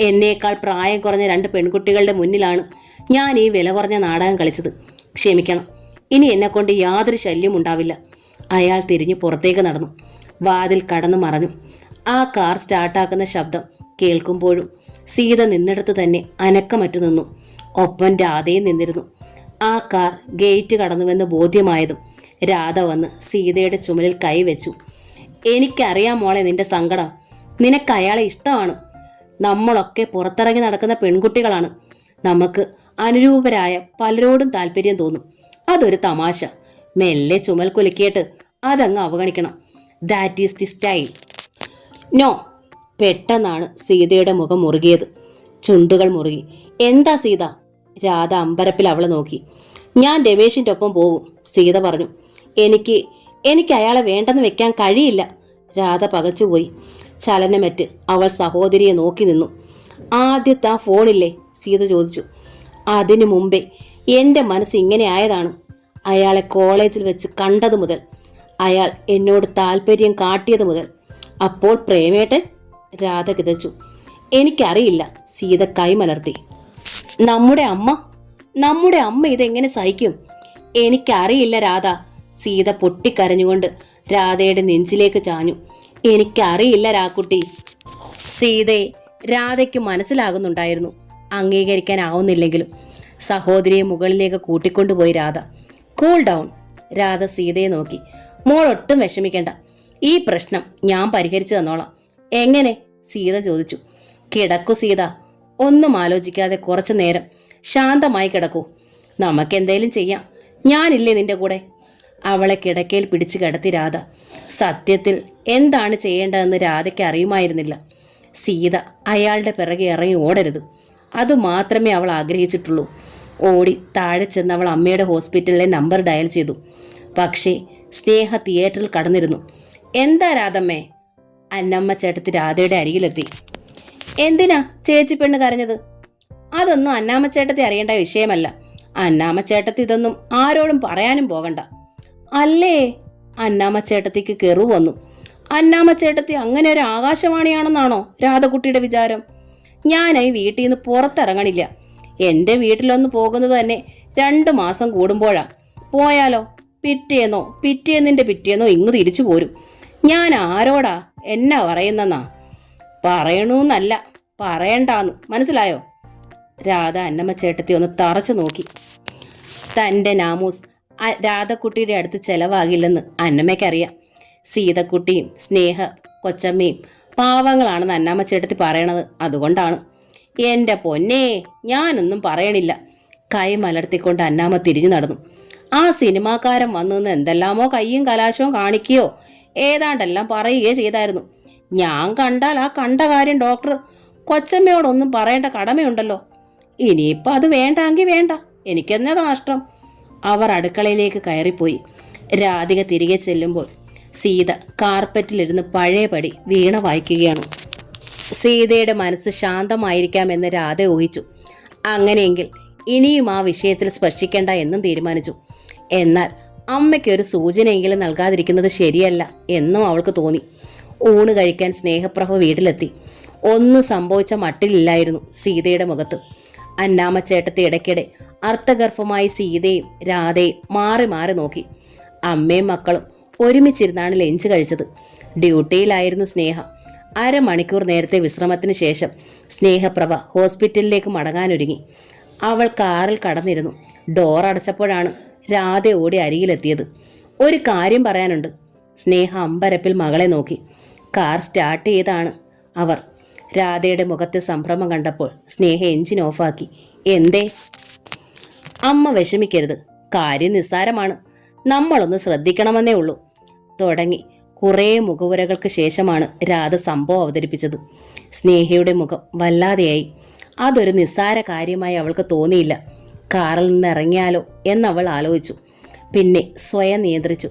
എന്നേക്കാൾ പ്രായം കുറഞ്ഞ 2 പെൺകുട്ടികളുടെ മുന്നിലാണ് ഞാൻ ഈ വില കുറഞ്ഞ നാടകം കളിച്ചത്. ക്ഷമിക്കണം. ഇനി എന്നെക്കൊണ്ട് യാതൊരു ശല്യം ഉണ്ടാവില്ല. അയാൾ തിരിഞ്ഞു പുറത്തേക്ക് നടന്നു. വാതിൽ കടന്നു മറഞ്ഞു. ആ കാർ സ്റ്റാർട്ടാക്കുന്ന ശബ്ദം കേൾക്കുമ്പോഴും സീത നിന്നിടത്ത് തന്നെ അനക്കമറ്റു നിന്നു. ഒപ്പം രാധയും നിന്നിരുന്നു. ആ കാർ ഗേറ്റ് കടന്നുവെന്ന് ബോധ്യമായതും രാധ വന്ന് സീതയുടെ ചുമലിൽ കൈവച്ചു. എനിക്കറിയാം മോളെ നിന്റെ സങ്കടം. നിനക്ക് അയാളെ ഇഷ്ടമാണ്. നമ്മളൊക്കെ പുറത്തിറങ്ങി നടക്കുന്ന പെൺകുട്ടികളാണ്. നമുക്ക് അനുരൂപരായ പലരോടും താല്പര്യം തോന്നും. അതൊരു തമാശ. മെല്ലെ ചുമൽ കുലുക്കിയിട്ട് അതങ്ങ് അവഗണിക്കണം. That is the style. No. പെട്ടെന്നാണ് സീതയുടെ മുഖം മുറുകിയത്. ചുണ്ടുകൾ മുറുകി. എന്താ സീത? രാധ അമ്പരപ്പിൽ അവളെ നോക്കി. ഞാൻ രമേശിൻ്റെ ഒപ്പം പോകും, സീത പറഞ്ഞു. എനിക്ക് അയാളെ വേണ്ടെന്ന് വെക്കാൻ കഴിയില്ല. രാധ പകച്ചുപോയി. ചലനമറ്റ് അവൾ സഹോദരിയെ നോക്കി നിന്നു. ആദ്യത്തെ ആ ഫോണില്ലേ? സീത ചോദിച്ചു. അതിനു മുമ്പേ എൻ്റെ മനസ്സ് ഇങ്ങനെ ആയതാണ്. അയാളെ കോളേജിൽ വെച്ച് കണ്ടത് മുതൽ, അയാൾ എന്നോട് താല്പര്യം കാട്ടിയത് മുതൽ. അപ്പോൾ പ്രേമേട്ടൻ? രാധ കിതച്ചു. എനിക്കറിയില്ല, സീത കൈമലർത്തി. നമ്മുടെ അമ്മ ഇതെങ്ങനെ സഹിക്കും? എനിക്കറിയില്ല രാധ. സീത പൊട്ടിക്കരഞ്ഞുകൊണ്ട് രാധയുടെ നെഞ്ചിലേക്ക് ചാഞ്ഞു. എനിക്കറിയില്ല രാക്കുട്ടി. സീതയെ രാധയ്ക്ക് മനസ്സിലാകുന്നുണ്ടായിരുന്നു. അംഗീകരിക്കാനാവുന്നില്ലെങ്കിലും സഹോദരിയെ മുകളിലേക്ക് കൂട്ടിക്കൊണ്ടുപോയി രാധ. Cool down. രാധ സീതയെ നോക്കി. മോൾ ഒട്ടും വിഷമിക്കേണ്ട. ഈ പ്രശ്നം ഞാൻ പരിഹരിച്ചു തന്നോളാം. എങ്ങനെ? സീത ചോദിച്ചു. കിടക്കൂ സീത. ഒന്നും ആലോചിക്കാതെ കുറച്ചു നേരം ശാന്തമായി കിടക്കൂ. നമുക്കെന്തേലും ചെയ്യാം. ഞാനില്ലേ നിന്റെ കൂടെ? അവളെ കിടക്കയിൽ പിടിച്ചു കിടത്തി രാധ. സത്യത്തിൽ എന്താണ് ചെയ്യേണ്ടതെന്ന് രാധയ്ക്ക് അറിയുമായിരുന്നില്ല. സീത അയാളുടെ പിറകെ ഇറങ്ങി ഓടരുത്. അതുമാത്രമേ അവൾ ആഗ്രഹിച്ചിട്ടുള്ളൂ. ഓടി താഴെ ചെന്ന് അവൾ അമ്മയുടെ ഹോസ്പിറ്റലിലെ നമ്പർ ഡയൽ ചെയ്തു. പക്ഷേ സ്നേഹ തിയേറ്ററിൽ കടന്നിരുന്നു. എന്താ രാധമ്മേ? അന്നമ്മ ചേട്ടത്തി രാധയുടെ അരികിലെത്തി. എന്തിനാ ചേച്ചി പെണ്ണ് കരഞ്ഞത്? അതൊന്നും അന്നാമ്മ ചേട്ടത്തി അറിയേണ്ട വിഷയമല്ല. അന്നാമ്മ ചേട്ടത്തി ഇതൊന്നും ആരോടും പറയാനും പോകണ്ട. അല്ലേ? അന്നാമ്മ ചേട്ടത്തിക്ക് കെറു വന്നു. അന്നാമ്മ ചേട്ടത്തി അങ്ങനെ ഒരു ആകാശവാണിയാണെന്നാണോ രാധകുട്ടിയുടെ വിചാരം? ഞാനായി വീട്ടിൽ നിന്ന് പുറത്തിറങ്ങണില്ല. എൻ്റെ വീട്ടിലൊന്ന് പോകുന്നത് തന്നെ 2 മാസം കൂടുമ്പോഴാ. പോയാലോ പിറ്റേന്നിൻ്റെ പിറ്റേന്നോ ഇങ്ങ് തിരിച്ചു പോരും. ഞാൻ ആരോടാ എന്നാ പറയുന്നെന്നാ? പറയണമെന്നല്ല, പറയണ്ടാന്ന്. മനസ്സിലായോ? രാധ അന്നമ്മ ചേട്ടത്തി ഒന്ന് തറച്ചു നോക്കി. തൻ്റെ നാമൂസ് രാധക്കുട്ടിയുടെ അടുത്ത് ചെലവാകില്ലെന്ന് അന്നമ്മയ്ക്കറിയാം. സീതക്കുട്ടിയും സ്നേഹ കൊച്ചമ്മയും പാവങ്ങളാണെന്ന് അന്നമ്മ ചേട്ടത്തി പറയണത് അതുകൊണ്ടാണ്. എൻ്റെ പൊന്നേ, ഞാനൊന്നും പറയണില്ല. കൈ മലർത്തിക്കൊണ്ട് അന്നാമ്മ തിരിഞ്ഞു നടന്നു. ആ സിനിമാക്കാരൻ വന്നു നിന്ന് എന്തെല്ലാമോ കയ്യും കലാശവും കാണിക്കുകയോ ഏതാണ്ടെല്ലാം പറയുകയോ ചെയ്തായിരുന്നു. ഞാൻ കണ്ടാൽ ആ കണ്ട കാര്യം ഡോക്ടർ കൊച്ചമ്മയോടൊന്നും പറയേണ്ട കടമയുണ്ടല്ലോ. ഇനിയിപ്പോൾ അത് വേണ്ടെങ്കിൽ വേണ്ട, എനിക്കെന്നതാ നഷ്ടം. അവർ അടുക്കളയിലേക്ക് കയറിപ്പോയി. രാധിക തിരികെ ചെല്ലുമ്പോൾ സീത കാർപ്പറ്റിലിരുന്ന് പഴയപടി വീണ വായിക്കുകയാണ്. സീതയുടെ മനസ്സ് ശാന്തമായിരിക്കാമെന്ന് രാധ ഊഹിച്ചു. അങ്ങനെയെങ്കിൽ ഇനിയും ആ വിഷയത്തിൽ സ്പർശിക്കേണ്ട എന്നും തീരുമാനിച്ചു. എന്നാൽ അമ്മയ്ക്കൊരു സൂചനയെങ്കിലും നൽകാതിരിക്കുന്നത് ശരിയല്ല എന്നും അവൾക്ക് തോന്നി. ഊണ് കഴിക്കാൻ സ്നേഹപ്രഭ വീട്ടിലെത്തി. ഒന്നും സംഭവിച്ച മട്ടിലില്ലായിരുന്നു സീതയുടെ മുഖത്ത്. അന്നാമ്മച്ചേട്ടത്തെ ഇടയ്ക്കിടെ അർത്ഥഗർഭമായി സീതയും രാധയും മാറി മാറി നോക്കി. അമ്മയും മക്കളും ഒരുമിച്ചിരുന്നാണ് ലഞ്ച് കഴിച്ചത്. ഡ്യൂട്ടിയിലായിരുന്നു സ്നേഹ. അരമണിക്കൂർ നേരത്തെ വിശ്രമത്തിന് ശേഷം സ്നേഹപ്രഭ ഹോസ്പിറ്റലിലേക്ക് മടങ്ങാനൊരുങ്ങി. അവൾ കാറിൽ കടന്നിരുന്നു. ഡോർ അടച്ചപ്പോഴാണ് രാധ ഓടി അരികിലെത്തിയത്. ഒരു കാര്യം പറയാനുണ്ട്. സ്നേഹ അമ്പരപ്പിൽ മകളെ നോക്കി. കാർ സ്റ്റാർട്ട് ചെയ്താണ് അവർ. രാധയുടെ മുഖത്തെ സംഭ്രമം കണ്ടപ്പോൾ സ്നേഹ എഞ്ചിൻ ഓഫാക്കി. എന്തേ? അമ്മ വിഷമിക്കരുത്, കാര്യം നിസ്സാരമാണ്, നമ്മളൊന്ന് ശ്രദ്ധിക്കണമെന്നേ ഉള്ളൂ തുടങ്ങി. കുറേ മുഖവുരകൾക്ക് ശേഷമാണ് രാധ സംഭവം അവതരിപ്പിച്ചത്. സ്നേഹയുടെ മുഖം വല്ലാതെയായി. അതൊരു നിസ്സാര കാര്യമായി അവൾക്ക് തോന്നിയില്ല. കാറിൽ നിന്ന് ഇറങ്ങിയാലോ എന്നവൾ ആലോചിച്ചു. പിന്നെ സ്വയം നിയന്ത്രിച്ചു.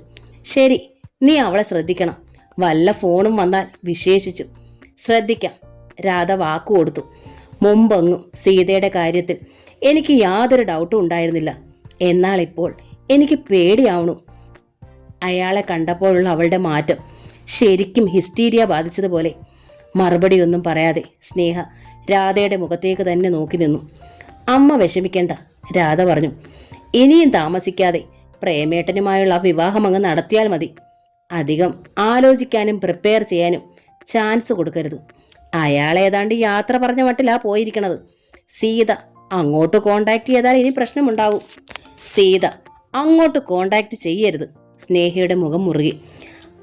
ശരി, നീ അവളെ ശ്രദ്ധിക്കണം. വല്ല ഫോണും വന്നാൽ വിശേഷിച്ചു. ശ്രദ്ധിക്കാം, രാധ വാക്കു കൊടുത്തു. മുമ്പൊന്നും സീതയുടെ കാര്യത്തിൽ എനിക്ക് യാതൊരു ഡൗട്ടും ഉണ്ടായിരുന്നില്ല. എന്നാൽ ഇപ്പോൾ എനിക്ക് പേടിയാവണു. അയാളെ കണ്ടപ്പോഴുള്ള അവളുടെ മാറ്റം ശരിക്കും ഹിസ്റ്റീരിയ ബാധിച്ചതുപോലെ. മറുപടിയൊന്നും പറയാതെ സ്നേഹ രാധയുടെ മുഖത്തേക്ക് തന്നെ നോക്കി നിന്നു. അമ്മ വിഷമിക്കേണ്ട, രാധ പറഞ്ഞു. ഇനിയും താമസിക്കാതെ പ്രേമേട്ടനുമായുള്ള വിവാഹം അങ്ങ് നടത്തിയാൽ മതി. അധികം ആലോചിക്കാനും പ്രിപ്പയർ ചെയ്യാനും ചാൻസ് കൊടുക്കരുത്. അയാൾ ഏതാണ്ട് യാത്ര പറഞ്ഞ മട്ടിലാ പോയിരിക്കണത്. സീത അങ്ങോട്ട് കോണ്ടാക്ട് ചെയ്താൽ ഇനി പ്രശ്നമുണ്ടാകും. സീത അങ്ങോട്ട് കോണ്ടാക്ട് ചെയ്യരുത്. സ്നേഹയുടെ മുഖം മുറുകി.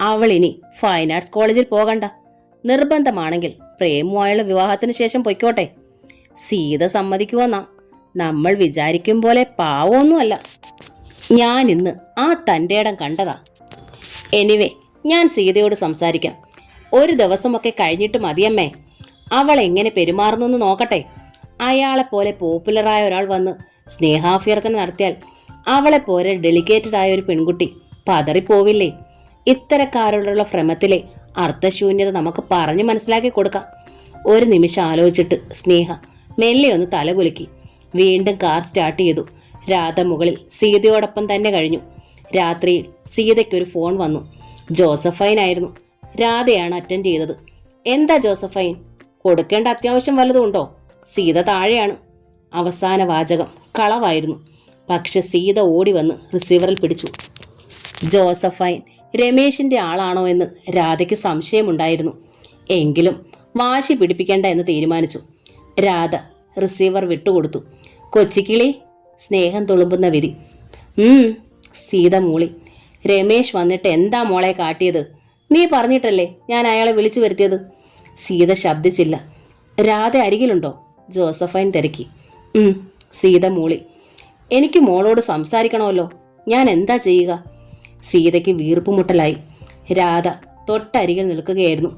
അവൾ ഇനി ഫൈൻ ആർട്സ് കോളേജിൽ പോകണ്ട. നിർബന്ധമാണെങ്കിൽ പ്രേമുമായുള്ള വിവാഹത്തിന് ശേഷം പൊയ്ക്കോട്ടെ. സീത സമ്മതിക്കുമെന്നാ. നമ്മൾ വിചാരിക്കും പോലെ പാവമൊന്നുമല്ല. ഞാൻ ഇന്ന് ആ തൻ്റെ ഇടം കണ്ടതാ. എനിവേ, ഞാൻ സീതയോട് സംസാരിക്കാം. ഒരു ദിവസമൊക്കെ കഴിഞ്ഞിട്ട് മതിയമ്മേ. അവൾ എങ്ങനെ പെരുമാറുന്നെന്ന് നോക്കട്ടെ. അയാളെപ്പോലെ പോപ്പുലറായ ഒരാൾ വന്ന് സ്നേഹാഭ്യർത്ഥന നടത്തിയാൽ അവളെപ്പോലെ ഡെലിക്കേറ്റഡ് ആയ ഒരു പെൺകുട്ടി പതറിപ്പോവില്ലേ? ഇത്തരക്കാരോടുള്ള ഭ്രമത്തിലെ അർത്ഥശൂന്യത നമുക്ക് പറഞ്ഞു മനസ്സിലാക്കി കൊടുക്കാം. ഒരു നിമിഷം ആലോചിച്ചിട്ട് സ്നേഹ മെല്ലെ ഒന്ന് തലകുലുക്കി. വീണ്ടും കാർ സ്റ്റാർട്ട് ചെയ്തു. രാധ മുകളിൽ സീതയോടൊപ്പം തന്നെ കഴിഞ്ഞു. രാത്രിയിൽ സീതയ്ക്കൊരു ഫോൺ വന്നു. ജോസഫൈൻ ആയിരുന്നു. രാധയാണ് അറ്റൻഡ് ചെയ്തത്. എന്താ ജോസഫൈൻ? കൊടുക്കേണ്ട അത്യാവശ്യം വല്ലതും ഉണ്ടോ? സീത താഴെയാണ്. അവസാന വാചകം കളവായിരുന്നു. പക്ഷെ സീത ഓടി വന്ന് റിസീവറിൽ പിടിച്ചു. ജോസഫൈൻ രമേശിന്റെ ആളാണോ എന്ന് രാധയ്ക്ക് സംശയമുണ്ടായിരുന്നു. എങ്കിലും വാശി പിടിപ്പിക്കേണ്ട എന്ന് തീരുമാനിച്ചു. രാധ റിസീവർ വിട്ടുകൊടുത്തു. കൊച്ചിക്കിളി, സ്നേഹം തുളുമ്പുന്ന വിധി. സീത മൂളി. രമേശ് വന്നിട്ട് എന്താ മോളെ കാട്ടിയത്? നീ പറഞ്ഞിട്ടല്ലേ ഞാൻ അയാളെ വിളിച്ചു വരുത്തിയത്. സീത ശബ്ദിച്ചില്ല. രാധ അരികിലുണ്ടോ? ജോസഫൈൻ തിരക്കി. സീത മൂളി. എനിക്ക് മോളോട് സംസാരിക്കണമല്ലോ, ഞാൻ എന്താ ചെയ്യുക? സീതയ്ക്ക് വീർപ്പുമുട്ടലായി. രാധ തൊട്ടരികിൽ നിൽക്കുകയായിരുന്നു.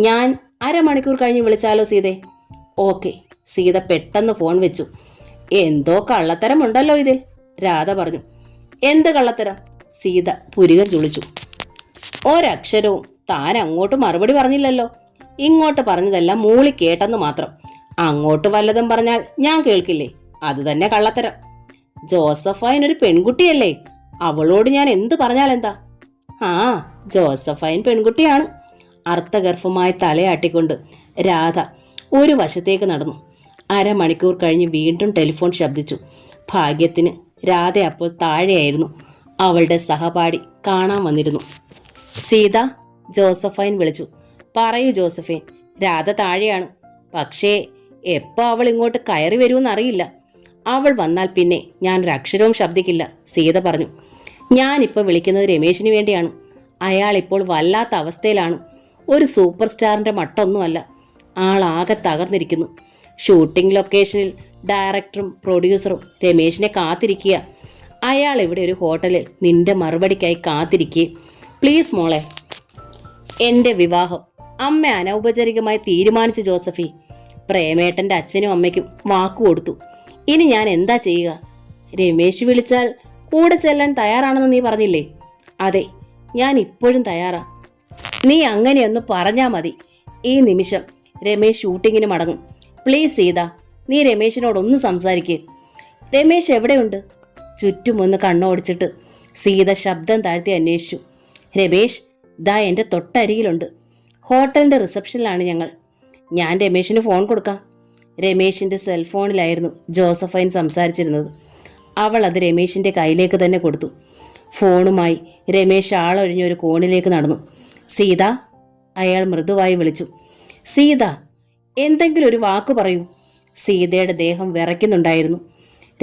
ഞാൻ അരമണിക്കൂർ കഴിഞ്ഞ് വിളിച്ചാലോ സീതേ? ഓക്കെ. സീത പെട്ടെന്ന് ഫോൺ വെച്ചു. എന്തോ കള്ളത്തരമുണ്ടല്ലോ ഇതിൽ, രാധ പറഞ്ഞു. എന്ത് കള്ളത്തരം? സീത പുരികം ചുളിച്ചു. ഒരക്ഷരവും താൻ അങ്ങോട്ട് മറുപടി പറഞ്ഞില്ലല്ലോ. ഇങ്ങോട്ട് പറഞ്ഞതെല്ലാം മൂളി കേട്ടെന്ന് മാത്രം. അങ്ങോട്ട് വല്ലതും പറഞ്ഞാൽ ഞാൻ കേൾക്കില്ലേ? അത് തന്നെ കള്ളത്തരം. ജോസഫൈൻ ഒരു പെൺകുട്ടിയല്ലേ, അവളോട് ഞാൻ എന്ത് പറഞ്ഞാലെന്താ? ജോസഫൈൻ പെൺകുട്ടിയാണ്. അർത്ഥഗർഭമായി തലയാട്ടിക്കൊണ്ട് രാധ ഒരു വശത്തേക്ക് നടന്നു. അരമണിക്കൂർ കഴിഞ്ഞ് വീണ്ടും ടെലിഫോൺ ശബ്ദിച്ചു. ഭാഗ്യത്തിന് രാധ അപ്പോൾ താഴെയായിരുന്നു. അവളുടെ സഹപാഠി കാണാൻ വന്നിരുന്നു. സീത, ജോസഫൈൻ വിളിച്ചു. പറയൂ ജോസഫൈൻ, രാധ താഴെയാണ്. പക്ഷേ എപ്പോൾ അവൾ ഇങ്ങോട്ട് കയറി വരുമെന്നറിയില്ല. അവൾ വന്നാൽ പിന്നെ ഞാനൊരക്ഷരവും ശബ്ദിക്കില്ല, സീത പറഞ്ഞു. ഞാനിപ്പോൾ വിളിക്കുന്നത് രമേശിന് വേണ്ടിയാണ്. അയാൾ ഇപ്പോൾ വല്ലാത്ത അവസ്ഥയിലാണ്. ഒരു സൂപ്പർ സ്റ്റാറിൻ്റെ മട്ടൊന്നുമല്ല. ആളാകെ തകർന്നിരിക്കുന്നു. ഷൂട്ടിംഗ് ലൊക്കേഷനിൽ ഡയറക്ടറും പ്രൊഡ്യൂസറും രമേശിനെ കാത്തിരിക്കുക. അയാൾ ഇവിടെ ഒരു ഹോട്ടലിൽ നിന്റെ മറുപടിക്കായി കാത്തിരിക്കുകയും. പ്ലീസ് മോളെ. എൻ്റെ വിവാഹം അമ്മ അനൗപചാരികമായി തീരുമാനിച്ചു ജോസഫി. പ്രേമേട്ടൻ്റെ അച്ഛനും അമ്മയ്ക്കും വാക്കു കൊടുത്തു. ഇനി ഞാൻ എന്താ ചെയ്യുക? രമേശ് വിളിച്ചാൽ കൂടെ ചെല്ലാൻ തയ്യാറാണെന്ന് നീ പറഞ്ഞില്ലേ? അതെ, ഞാൻ ഇപ്പോഴും തയ്യാറാ. നീ അങ്ങനെയൊന്ന് പറഞ്ഞാ മതി. ഈ നിമിഷം രമേശ് ഷൂട്ടിങ്ങിന് മടങ്ങും. പ്ലീസ് സീത, നീ രമേശിനോടൊന്ന് സംസാരിക്കേ. രമേശ് എവിടെയുണ്ട്? ചുറ്റുമൊന്ന് കണ്ണോടിച്ചിട്ട് സീത ശബ്ദം താഴ്ത്തി അന്വേഷിച്ചു. രമേശ് ദാ എൻ്റെ തൊട്ടരികിലുണ്ട്. ഹോട്ടലിൻ്റെ റിസപ്ഷനിലാണ് ഞങ്ങൾ. ഞാൻ രമേശിന് ഫോൺ കൊടുക്കാം. രമേശിൻ്റെ സെൽഫോണിലായിരുന്നു ജോസഫൈൻ സംസാരിച്ചിരുന്നത്. അവൾ അത് രമേശിൻ്റെ കയ്യിലേക്ക് തന്നെ കൊടുത്തു. ഫോണുമായി രമേശ് ആളൊഴിഞ്ഞൊരു കോണിലേക്ക് നടന്നു. സീത, അയാൾ മൃദുവായി വിളിച്ചു. സീത, എന്തെങ്കിലും ഒരു വാക്ക് പറയൂ. സീതയുടെ ദേഹം വിറയ്ക്കുന്നുണ്ടായിരുന്നു.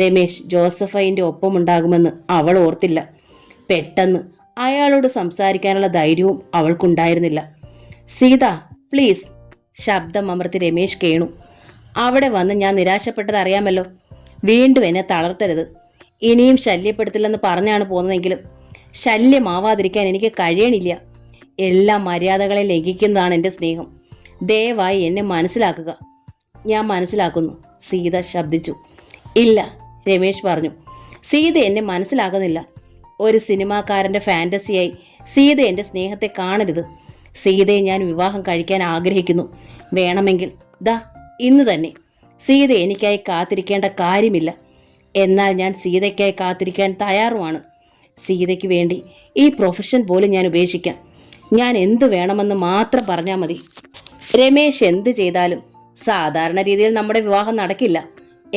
രമേശ് ജോസഫൈൻ്റെ ഒപ്പമുണ്ടാകുമെന്ന് അവൾ ഓർത്തില്ല. പെട്ടെന്ന് അയാളോട് സംസാരിക്കാനുള്ള ധൈര്യവും അവൾക്കുണ്ടായിരുന്നില്ല. സീത, പ്ലീസ്. ശബ്ദം അമർത്തി രമേശ് കേണു. അവിടെ വന്ന് ഞാൻ നിരാശപ്പെട്ടത് അറിയാമല്ലോ. വീണ്ടും എന്നെ തളർത്തരുത്. ഇനിയും ശല്യപ്പെടുത്തില്ലെന്ന് പറഞ്ഞാണ് പോകുന്നതെങ്കിലും ശല്യമാവാതിരിക്കാൻ എനിക്ക് കഴിയണില്ല. എല്ലാ മര്യാദകളെ ലംഘിക്കുന്നതാണ് എൻ്റെ സ്നേഹം. ദയവായി എന്നെ മനസ്സിലാക്കുക. ഞാൻ മനസ്സിലാക്കുന്നു, സീത ശബ്ദിച്ചു. ഇല്ല, രമേശ് പറഞ്ഞു. സീത എന്നെ മനസ്സിലാകുന്നില്ല. ഒരു സിനിമാക്കാരൻ്റെ ഫാൻറ്റസിയായി സീത എൻ്റെ സ്നേഹത്തെ കാണരുത്. സീതയെ ഞാൻ വിവാഹം കഴിക്കാൻ ആഗ്രഹിക്കുന്നു. വേണമെങ്കിൽ ദാ ഇന്ന് തന്നെ. സീത എനിക്കായി കാത്തിരിക്കേണ്ട കാര്യമില്ല. എന്നാൽ ഞാൻ സീതയ്ക്കായി കാത്തിരിക്കാൻ തയ്യാറുമാണ്. സീതയ്ക്ക് വേണ്ടി ഈ പ്രൊഫഷൻ പോലും ഞാൻ ഉപേക്ഷിക്കാം. ഞാൻ എന്തു വേണമെന്ന് മാത്രം പറഞ്ഞാൽ മതി. രമേശ് എന്ത് ചെയ്താലും സാധാരണ രീതിയിൽ നമ്മുടെ വിവാഹം നടക്കില്ല.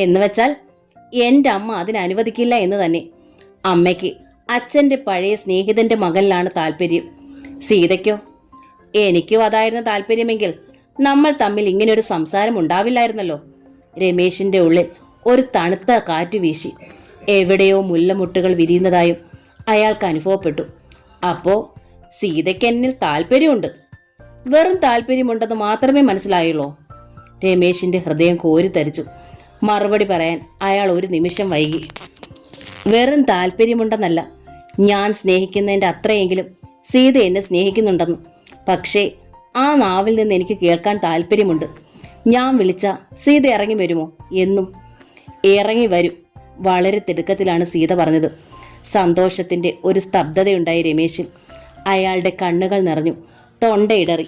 എന്ന് വെച്ചാൽ എൻ്റെ അമ്മ അതിന് അനുവദിക്കില്ല എന്ന് തന്നെ. അമ്മയ്ക്ക് അച്ഛൻ്റെ പഴയ സ്നേഹിതൻ്റെ മകനിലാണ് താല്പര്യം. സീതയ്ക്കോ? എനിക്കോ അതായിരുന്നു താല്പര്യമെങ്കിൽ നമ്മൾ തമ്മിൽ ഇങ്ങനെയൊരു സംസാരം ഉണ്ടാവില്ലായിരുന്നല്ലോ. രമേശിൻ്റെ ഉള്ളിൽ ഒരു തണുത്ത കാറ്റ് വീശി. എവിടെയോ മുല്ലമുട്ടുകൾ വിരിയുന്നതായും അയാൾക്ക് അനുഭവപ്പെട്ടു. അപ്പോൾ സീതയ്ക്ക് എന്നിൽ താല്പര്യമുണ്ട്. വെറും താല്പര്യമുണ്ടെന്ന് മാത്രമേ മനസ്സിലായുള്ളൂ. രമേശിൻ്റെ ഹൃദയം കോരിത്തരിച്ചു. മറുപടി പറയാൻ അയാൾ ഒരു നിമിഷം വൈകി. വെറും താല്പര്യമുണ്ടെന്നല്ല, ഞാൻ സ്നേഹിക്കുന്നതിൻ്റെ അത്രയെങ്കിലും സീത എന്നെ സ്നേഹിക്കുന്നുണ്ടെന്ന്. പക്ഷേ ആ നാവിൽ നിന്ന് എനിക്ക് കേൾക്കാൻ താല്പര്യമുണ്ട്. ഞാൻ വിളിച്ച സീത ഇറങ്ങി വരുമോ എന്നും. ഇറങ്ങി വരും. വളരെ തിടുക്കത്തിലാണ് സീത പറഞ്ഞത്. സന്തോഷത്തിൻ്റെ ഒരു സ്തബ്ധതയുണ്ടായി രമേശിൽ. അയാളുടെ കണ്ണുകൾ നിറഞ്ഞു. തൊണ്ടയിടറി.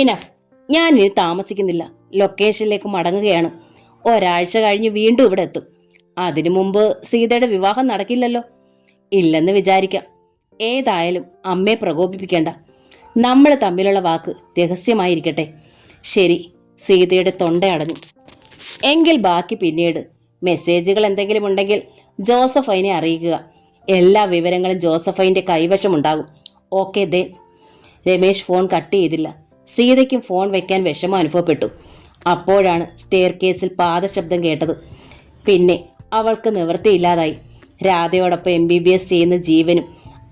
ഇനഫ്, ഞാൻ ഇനി താമസിക്കുന്നില്ല. ലൊക്കേഷനിലേക്ക് മടങ്ങുകയാണ്. ഒരാഴ്ച കഴിഞ്ഞ് വീണ്ടും ഇവിടെ എത്തും. അതിനു മുമ്പ് സീതയുടെ വിവാഹം നടക്കില്ലല്ലോ. ഇല്ലെന്ന് വിചാരിക്കാം. ഏതായാലും അമ്മയെ പ്രകോപിപ്പിക്കേണ്ട. നമ്മൾ തമ്മിലുള്ള വാക്ക് രഹസ്യമായിരിക്കട്ടെ. ശരി. സീതയുടെ തൊണ്ട അടഞ്ഞു. എങ്കിൽ ബാക്കി പിന്നീട്. മെസ്സേജുകൾ എന്തെങ്കിലും ഉണ്ടെങ്കിൽ ജോസഫൈനെ അറിയിക്കുക. എല്ലാ വിവരങ്ങളും ജോസഫൈൻ്റെ കൈവശമുണ്ടാകും. ഓക്കെ ദേ. രമേശ് ഫോൺ കട്ട് ചെയ്തില്ല. സീതയ്ക്കും ഫോൺ വയ്ക്കാൻ വിഷമം അനുഭവപ്പെട്ടു. അപ്പോഴാണ് സ്റ്റെയർ കേസിൽ പാദശബ്ദം കേട്ടത്. പിന്നെ അവൾക്ക് നിവൃത്തിയില്ലാതായി. രാധയോടൊപ്പം MBBS ചെയ്യുന്ന ജീവനും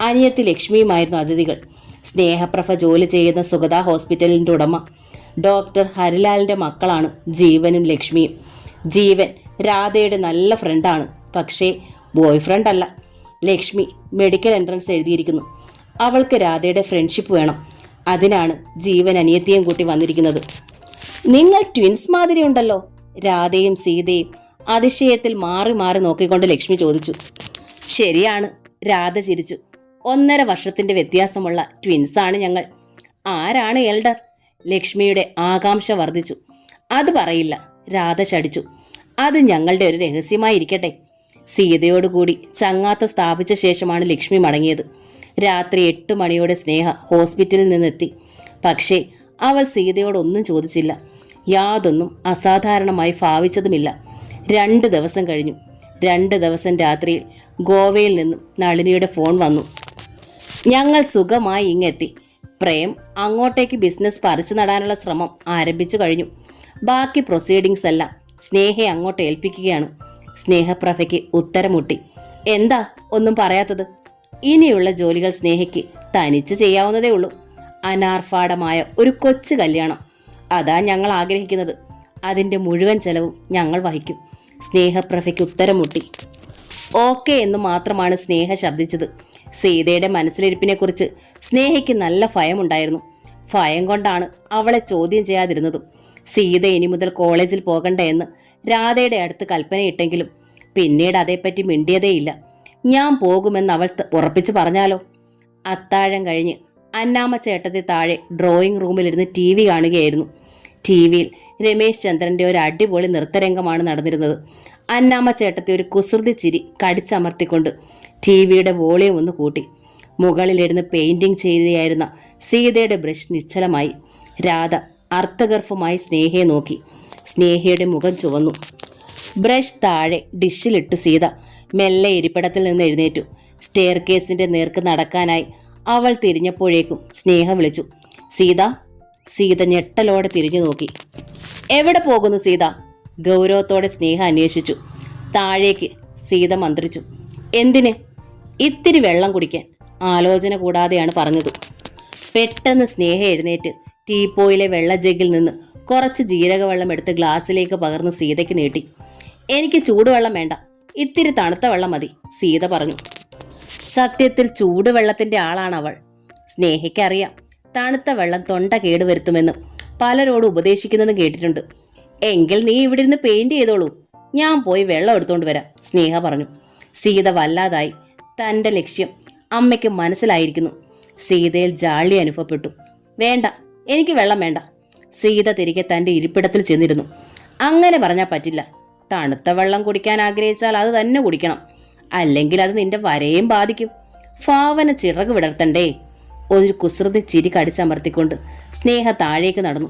അനിയത്തി ലക്ഷ്മിയുമായിരുന്നു അതിഥികൾ. സ്നേഹപ്രഭ ജോലി ചെയ്യുന്ന സുഗത ഹോസ്പിറ്റലിൻ്റെ ഉടമ ഡോക്ടർ ഹരിലാലിൻ്റെ മക്കളാണ് ജീവനും ലക്ഷ്മിയും. ജീവൻ രാധയുടെ നല്ല ഫ്രണ്ടാണ്. പക്ഷേ ബോയ് ഫ്രണ്ട് അല്ല. ലക്ഷ്മി മെഡിക്കൽ എൻട്രൻസ് എഴുതിയിരിക്കുന്നു. അവൾക്ക് രാധയുടെ ഫ്രണ്ട്ഷിപ്പ് വേണം. അതിനാണ് ജീവൻ അനിയത്തിയും കൂട്ടി വന്നിരിക്കുന്നത്. നിങ്ങൾ ട്വിൻസ് മാതിരി ഉണ്ടല്ലോ. രാധയും സീതയും അതിശയത്തിൽ മാറി മാറി നോക്കിക്കൊണ്ട് ലക്ഷ്മി ചോദിച്ചു. ശരിയാണ്, രാധ ചിരിച്ചു. 1.5 വർഷത്തിൻ്റെ വ്യത്യാസമുള്ള ട്വിൻസാണ് ഞങ്ങൾ. ആരാണ് എൽഡർ? ലക്ഷ്മിയുടെ ആകാംക്ഷ വർദ്ധിച്ചു. അത് പറയില്ല, രാധ ശടിച്ചു. അത് ഞങ്ങളുടെ ഒരു രഹസ്യമായിരിക്കട്ടെ. സീതയോടുകൂടി ചങ്ങാത്ത സ്ഥാപിച്ച ശേഷമാണ് ലക്ഷ്മി മടങ്ങിയത്. രാത്രി 8 മണിയോടെ സ്നേഹ ഹോസ്പിറ്റലിൽ നിന്നെത്തി. പക്ഷേ അവൾ സീതയോടൊന്നും ചോദിച്ചില്ല. യാതൊന്നും അസാധാരണമായി ഭാവിച്ചതുമില്ല. 2 ദിവസം കഴിഞ്ഞു. 2 ദിവസം രാത്രിയിൽ ഗോവയിൽ നിന്നും നളിനിയുടെ ഫോൺ വന്നു. ഞങ്ങൾ സുഖമായി ഇങ്ങെത്തി. പ്രേം അങ്ങോട്ടേക്ക് ബിസിനസ് പറിച്ചു നടാനുള്ള ശ്രമം ആരംഭിച്ചു കഴിഞ്ഞു. ബാക്കി പ്രൊസീഡിങ്സ് എല്ലാം സ്നേഹയെ അങ്ങോട്ട് ഏൽപ്പിക്കുകയാണ്. സ്നേഹപ്രഭയ്ക്ക് ഉത്തരമുട്ടി. എന്താ ഒന്നും പറയാത്തത്? ഇനിയുള്ള ജോലികൾ സ്നേഹയ്ക്ക് തനിച്ച് ചെയ്യാവുന്നതേ ഉള്ളൂ. അനാർഭാടമായ ഒരു കൊച്ചു കല്യാണം, അതാ ഞങ്ങൾ ആഗ്രഹിക്കുന്നത്. അതിൻ്റെ മുഴുവൻ ചെലവും ഞങ്ങൾ വഹിക്കും. സ്നേഹപ്രഭയ്ക്ക് ഉത്തരമുട്ടി. ഓക്കെ എന്ന് മാത്രമാണ് സ്നേഹ ശബ്ദിച്ചത്. സീതയുടെ മനസ്സിലിരിപ്പിനെക്കുറിച്ച് സ്നേഹയ്ക്ക് നല്ല ഭയമുണ്ടായിരുന്നു. ഭയം കൊണ്ടാണ് അവളെ ചോദ്യം ചെയ്യാതിരുന്നതും. സീത ഇനി മുതൽ കോളേജിൽ പോകണ്ട എന്ന് രാധയുടെ അടുത്ത് കൽപ്പനയിട്ടെങ്കിലും പിന്നീട് അതേപ്പറ്റി മിണ്ടിയതേയില്ല. ഞാൻ പോകുമെന്ന് അവൾ ഉറപ്പിച്ചു പറഞ്ഞാലോ? അത്താഴം കഴിഞ്ഞ് അന്നാമ്മ ചേട്ടത്തി താഴെ ഡ്രോയിങ് റൂമിലിരുന്ന് ടി വി കാണുകയായിരുന്നു. ടി വിയിൽ രമേശ് ചന്ദ്രൻ്റെ ഒരു അടിപൊളി നൃത്തരംഗമാണ് നടന്നിരുന്നത്. അന്നാമ്മ ചേട്ടത്തി ഒരു കുസൃതി ചിരി കടിച്ചമർത്തിക്കൊണ്ട് ടി വിയുടെ വോളിയം ഒന്ന് കൂട്ടി. മുകളിലിരുന്ന് പെയിന്റിംഗ് ചെയ്യുകയായിരുന്ന സീതയുടെ ബ്രഷ് നിശ്ചലമായി. രാധ അർത്ഥഗർഭമായി സ്നേഹയെ നോക്കി. സ്നേഹയുടെ മുഖം ചുവന്നു. ബ്രഷ് താഴെ ഡിഷിലിട്ട് സീത മെല്ലെ ഇരിപ്പിടത്തിൽ നിന്ന് എഴുന്നേറ്റു. സ്റ്റെയർ കേസിന്റെ നേർക്ക് നടക്കാനായി അവൾ തിരിഞ്ഞപ്പോഴേക്കും സ്നേഹ വിളിച്ചു, സീത. സീത ഞെട്ടലോടെ തിരിഞ്ഞു നോക്കി. എവിടെ പോകുന്നു സീത? ഗൗരവത്തോടെ സ്നേഹ അന്വേഷിച്ചു. താഴേക്ക്. സീത മന്ത്രിച്ചു. എന്തിന്? ഇത്തിരി വെള്ളം കുടിക്കാൻ. ആലോചന കൂടാതെയാണ് പറഞ്ഞത്. പെട്ടെന്ന് സ്നേഹ എഴുന്നേറ്റ് ടീപ്പോയിലെ വെള്ള ജഗ്ഗിൽ നിന്ന് കുറച്ച് ജീരകവെള്ളം എടുത്ത് ഗ്ലാസ്സിലേക്ക് പകർന്ന് സീതയ്ക്ക് നീട്ടി. എനിക്ക് ചൂടുവെള്ളം വേണ്ട, ഇത്തിരി തണുത്ത വെള്ളം മതി, സീത പറഞ്ഞു. സത്യത്തിൽ ചൂടുവെള്ളത്തിന്റെ ആളാണ് അവൾ. സ്നേഹയ്ക്കറിയാം തണുത്ത വെള്ളം തൊണ്ട കേടുവരുത്തുമെന്ന് പലരോട് ഉപദേശിക്കുന്നതും കേട്ടിട്ടുണ്ട്. എങ്കിൽ നീ ഇവിടെ ഇരുന്ന് പെയിന്റ് ചെയ്തോളൂ, ഞാൻ പോയി വെള്ളം എടുത്തോണ്ട് വരാം, സ്നേഹ പറഞ്ഞു. സീത വല്ലാതായി. തൻ്റെ ലക്ഷ്യം അമ്മയ്ക്ക് മനസ്സിലായിരിക്കുന്നു. സീതയിൽ ജാളി അനുഭവപ്പെട്ടു. വേണ്ട, എനിക്ക് വെള്ളം വേണ്ട. സീത തിരികെ തൻ്റെ ഇരിപ്പിടത്തിൽ ചെന്നിരുന്നു. അങ്ങനെ പറഞ്ഞാൽ പറ്റില്ല. തണുത്ത വെള്ളം കുടിക്കാൻ ആഗ്രഹിച്ചാൽ അത് തന്നെ കുടിക്കണം, അല്ലെങ്കിൽ അത് നിന്റെ വരയും ബാധിക്കും. ഭാവന ചിറക് വിടർത്തണ്ടേ? ഒരു കുസൃതി ചിരി കടിച്ചമർത്തിക്കൊണ്ട് സ്നേഹ താഴേക്ക് നടന്നു.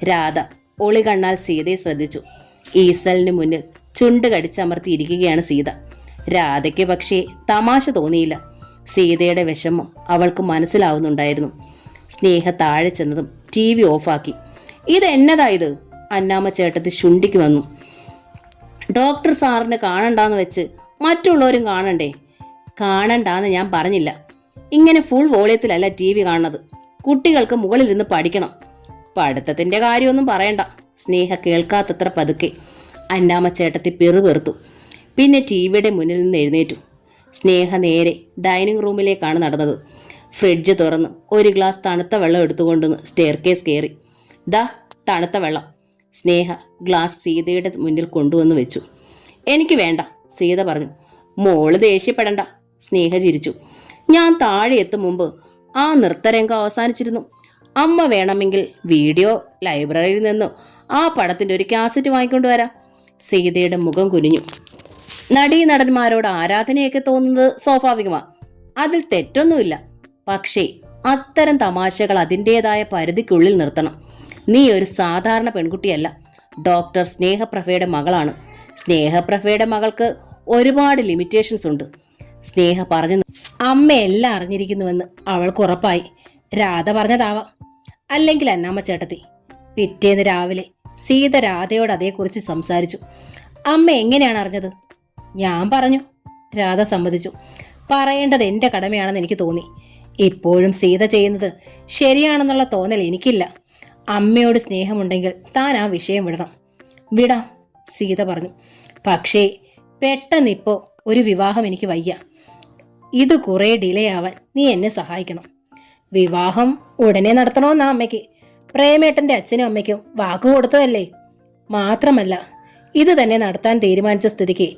രാധ ഒളി കണ്ണാൽ സീതയെ ശ്രദ്ധിച്ചു. ഈസലിന് മുന്നിൽ ചുണ്ട് കടിച്ചമർത്തിയിരിക്കുകയാണ് സീത. രാധയ്ക്ക് പക്ഷേ തമാശ തോന്നിയില്ല. സീതയുടെ വിഷമം അവൾക്ക് മനസ്സിലാവുന്നുണ്ടായിരുന്നു. സ്നേഹ താഴെ ചെന്നതും ടി വി ഓഫാക്കി. ഇതെന്നതായത്? അന്നാമ്മ ചേട്ടത്തി ശുണ്ടിക്ക് വന്നു. ഡോക്ടർ സാറിന് കാണണ്ടാന്ന് വെച്ച് മറ്റുള്ളവരും കാണണ്ടേ? കാണണ്ടാന്ന് ഞാൻ പറഞ്ഞില്ല. ഇങ്ങനെ ഫുൾ വോളിയത്തിലല്ല ടി വി കാണുന്നത്. കുട്ടികൾക്ക് മുകളിലിരുന്ന് പഠിക്കണം. പഠിത്തത്തിന്റെ കാര്യമൊന്നും പറയണ്ട. സ്നേഹ കേൾക്കാത്തത്ര പതുക്കെ. അന്നാമ്മ ചേട്ടത്തി പെറുപെറുത്തു. പിന്നെ ടി വിയുടെ മുന്നിൽ നിന്ന് എഴുന്നേറ്റു. സ്നേഹ നേരെ ഡൈനിങ് റൂമിലേക്കാണ് നടന്നത്. ഫ്രിഡ്ജ് തുറന്ന് ഒരു ഗ്ലാസ് തണുത്ത വെള്ളം എടുത്തുകൊണ്ടുവന്ന് സ്റ്റെയർ കേസ് കയറി. ദാ തണുത്ത വെള്ളം. സ്നേഹ ഗ്ലാസ് സീതയുടെ മുന്നിൽ കൊണ്ടുവന്ന് വെച്ചു. എനിക്ക് വേണ്ട, സീത പറഞ്ഞു. മോള് ദേഷ്യപ്പെടണ്ട, സ്നേഹ ചിരിച്ചു. ഞാൻ താഴെ എത്തും മുമ്പ് ആ നൃത്തരംഗം അവസാനിച്ചിരുന്നു. അമ്മ വേണമെങ്കിൽ വീഡിയോ ലൈബ്രറിയിൽ നിന്ന് ആ പടത്തിൻ്റെ ഒരു കാസറ്റ് വാങ്ങിക്കൊണ്ട് വരാം. സീതയുടെ മുഖം കുനിഞ്ഞു. നടീനടന്മാരോട് ആരാധനയൊക്കെ തോന്നുന്നത് സ്വാഭാവികമാണ്, അതിൽ തെറ്റൊന്നുമില്ല. പക്ഷേ അത്തരം തമാശകൾ അതിൻ്റെതായ പരിധിക്കുള്ളിൽ നിർത്തണം. നീ ഒരു സാധാരണ പെൺകുട്ടിയല്ല, ഡോക്ടർ സ്നേഹപ്രഭയുടെ മകളാണ്. സ്നേഹപ്രഭയുടെ മകൾക്ക് ഒരുപാട് ലിമിറ്റേഷൻസ് ഉണ്ട്. സ്നേഹ പറഞ്ഞു. അമ്മ എല്ലാം അറിഞ്ഞിരിക്കുന്നുവെന്ന് അവൾക്ക് ഉറപ്പായി. രാധ പറഞ്ഞതാവാം, അല്ലെങ്കിൽ അന്നാമ്മ ചേട്ടത്തി. പിറ്റേന്ന് രാവിലെ സീത രാധയോട് അതേക്കുറിച്ച് സംസാരിച്ചു. അമ്മ എങ്ങനെയാണ് അറിഞ്ഞത്? ഞാൻ പറഞ്ഞു, രാധ സമ്മതിച്ചു. പറയേണ്ടത് എൻ്റെ കടമയാണെന്ന് എനിക്ക് തോന്നി. ഇപ്പോഴും സീത ചെയ്യുന്നത് ശരിയാണെന്നുള്ള തോന്നൽ എനിക്കില്ല. അമ്മയോട് സ്നേഹമുണ്ടെങ്കിൽ താൻ ആ വിഷയം വിടണം. വിടാം, സീത പറഞ്ഞു. പക്ഷേ പെട്ടെന്നിപ്പോൾ ഒരു വിവാഹം എനിക്ക് വയ്യ. ഇത് കുറേ ഡിലേ ആവാൻ നീ എന്നെ സഹായിക്കണം. വിവാഹം ഉടനെ നടത്തണമെന്നാ അമ്മയ്ക്ക്. പ്രേമേട്ടൻ്റെ അച്ഛനും അമ്മയ്ക്കും വാക്ക് കൊടുത്തതല്ലേ. മാത്രമല്ല ഇത് തന്നെ നടത്താൻ തീരുമാനിച്ച സ്ഥിതിക്ക്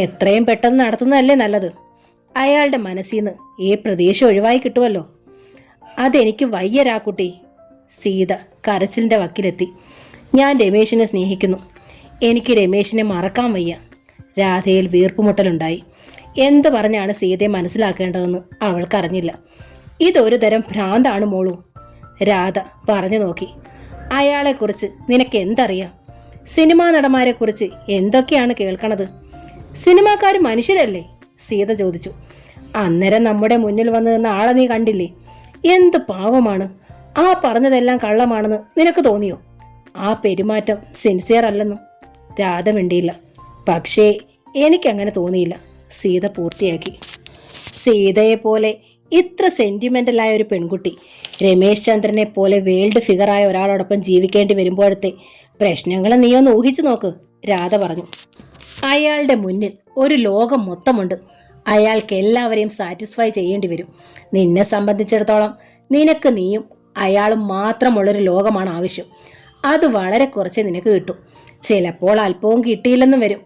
എത്രയും പെട്ടെന്ന് നടത്തുന്നതല്ലേ നല്ലത്. അയാളുടെ മനസ്സിൽ നിന്ന് ഈ പ്രതീക്ഷ ഒഴിവായി കിട്ടുമല്ലോ. അതെനിക്ക് വയ്യ രാക്കുട്ടി. സീത കരച്ചിലിൻ്റെ വക്കിലെത്തി. ഞാൻ രമേശിനെ സ്നേഹിക്കുന്നു. എനിക്ക് രമേശിനെ മറക്കാൻ വയ്യ. രാധയിൽ വീർപ്പുമുട്ടലുണ്ടായി. എന്ത് പറഞ്ഞാണ് സീതയെ മനസ്സിലാക്കേണ്ടതെന്ന് അവൾക്കറിഞ്ഞില്ല. ഇതൊരു തരം ഭ്രാന്താണ് മോളൂ, രാധ പറഞ്ഞു നോക്കി. അയാളെക്കുറിച്ച് നിനക്ക് എന്തറിയാം? സിനിമാ നടന്മാരെക്കുറിച്ച് എന്തൊക്കെയാണ് കേൾക്കണത്? സിനിമാക്കാർ മനുഷ്യരല്ലേ? സീത ചോദിച്ചു. അന്നേരം നമ്മുടെ മുന്നിൽ വന്നു നിന്ന ആളെ നീ കണ്ടില്ലേ? എന്ത് പാവമാണ്. ആ പറഞ്ഞതെല്ലാം കള്ളമാണെന്ന് നിനക്ക് തോന്നിയോ? ആ പെരുമാറ്റം സിൻസിയർ അല്ലെന്നും. രാധ മിണ്ടിയില്ല. പക്ഷേ എനിക്കങ്ങനെ തോന്നിയില്ല, സീത പൂർത്തിയാക്കി. സീതയെപ്പോലെ ഇത്ര സെന്റിമെന്റലായ ഒരു പെൺകുട്ടി രമേശ് ചന്ദ്രനെ പോലെ വേൾഡ് ഫിഗറായ ഒരാളോടൊപ്പം ജീവിക്കേണ്ടി വരുമ്പോഴത്തെ പ്രശ്നങ്ങൾ നീ ഒന്ന് ഊഹിച്ചു നോക്ക്, രാധ പറഞ്ഞു. അയാളുടെ മുന്നിൽ ഒരു ലോകം മൊത്തമുണ്ട്. അയാൾക്ക് എല്ലാവരെയും സാറ്റിസ്ഫൈ ചെയ്യേണ്ടി വരും. നിന്നെ സംബന്ധിച്ചിടത്തോളം നിനക്ക് നീയും അയാളും മാത്രമുള്ളൊരു ലോകമാണ് ആവശ്യം. അത് വളരെ കുറച്ചേ നിനക്ക് കിട്ടും. ചിലപ്പോൾ അല്പവും കിട്ടിയില്ലെന്നും വരും.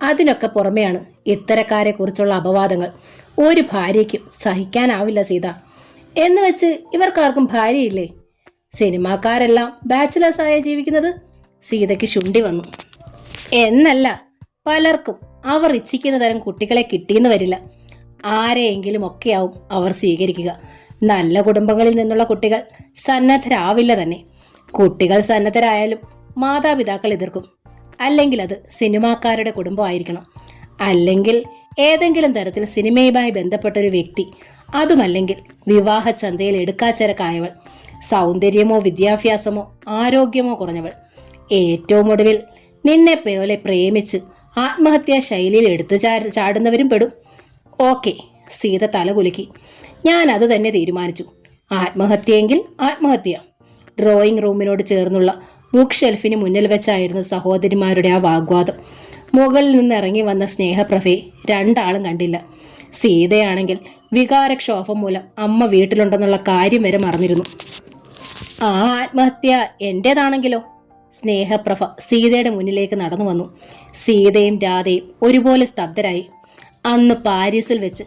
അതിനൊക്കെ പുറമെയാണ് ഇത്തരക്കാരെ കുറിച്ചുള്ള അപവാദങ്ങൾ. ഒരു ഭാര്യയ്ക്കും സഹിക്കാനാവില്ല സീത. എന്ന് വെച്ച് ഇവർക്കാർക്കും ഭാര്യയില്ലേ? സിനിമാക്കാരെല്ലാം ബാച്ചിലേഴ്സായ ജീവിക്കുന്നത്? സീതയ്ക്ക് ശുണ്ഠി വന്നു. എന്നല്ല, പലർക്കും അവർ ഇച്ഛിക്കുന്ന തരം കുട്ടികളെ കിട്ടിയെന്ന് വരില്ല. ആരെയെങ്കിലും ഒക്കെയാവും അവർ സ്വീകരിക്കുക. നല്ല കുടുംബങ്ങളിൽ നിന്നുള്ള കുട്ടികൾ സന്നദ്ധരാവില്ല തന്നെ. കുട്ടികൾ സന്നദ്ധരായാലും മാതാപിതാക്കൾ എതിർക്കും. അല്ലെങ്കിൽ അത് സിനിമാക്കാരുടെ കുടുംബമായിരിക്കണം, അല്ലെങ്കിൽ ഏതെങ്കിലും തരത്തിൽ സിനിമയുമായി ബന്ധപ്പെട്ടൊരു വ്യക്തി, അതുമല്ലെങ്കിൽ വിവാഹ ചന്തയിൽ എടുക്കാച്ചരക്കായവൾ, സൗന്ദര്യമോ വിദ്യാഭ്യാസമോ ആരോഗ്യമോ കുറഞ്ഞവൾ. ഏറ്റവും ഒടുവിൽ നിന്നെ പോലെ പ്രേമിച്ച് ആത്മഹത്യാ ശൈലിയിൽ എടുത്തു ചാടുന്നവരും പെടും. ഓക്കെ, സീത തലകുലുക്കി. ഞാൻ അത് തന്നെ തീരുമാനിച്ചു. ആത്മഹത്യയെങ്കിൽ ആത്മഹത്യ. ഡ്രോയിങ് റൂമിനോട് ചേർന്നുള്ള ബുക്ക് ഷെൽഫിന് മുന്നിൽ വെച്ചായിരുന്നു സഹോദരിമാരുടെ ആ വാഗ്വാദം. മുകളിൽ നിന്ന് ഇറങ്ങി വന്ന സ്നേഹപ്രഭയെ രണ്ടാളും കണ്ടില്ല. സീതയാണെങ്കിൽ വികാരക്ഷോഭം മൂലം അമ്മ വീട്ടിലുണ്ടെന്നുള്ള കാര്യം വരെ മറന്നിരുന്നു. ആ ആത്മഹത്യ എന്റേതാണെങ്കിലോ? സ്നേഹപ്രഭ സീതയുടെ മുന്നിലേക്ക് നടന്നു വന്നു. സീതയും രാധയും ഒരുപോലെ സ്തബ്ധരായി. അന്ന് പാരീസിൽ വെച്ച്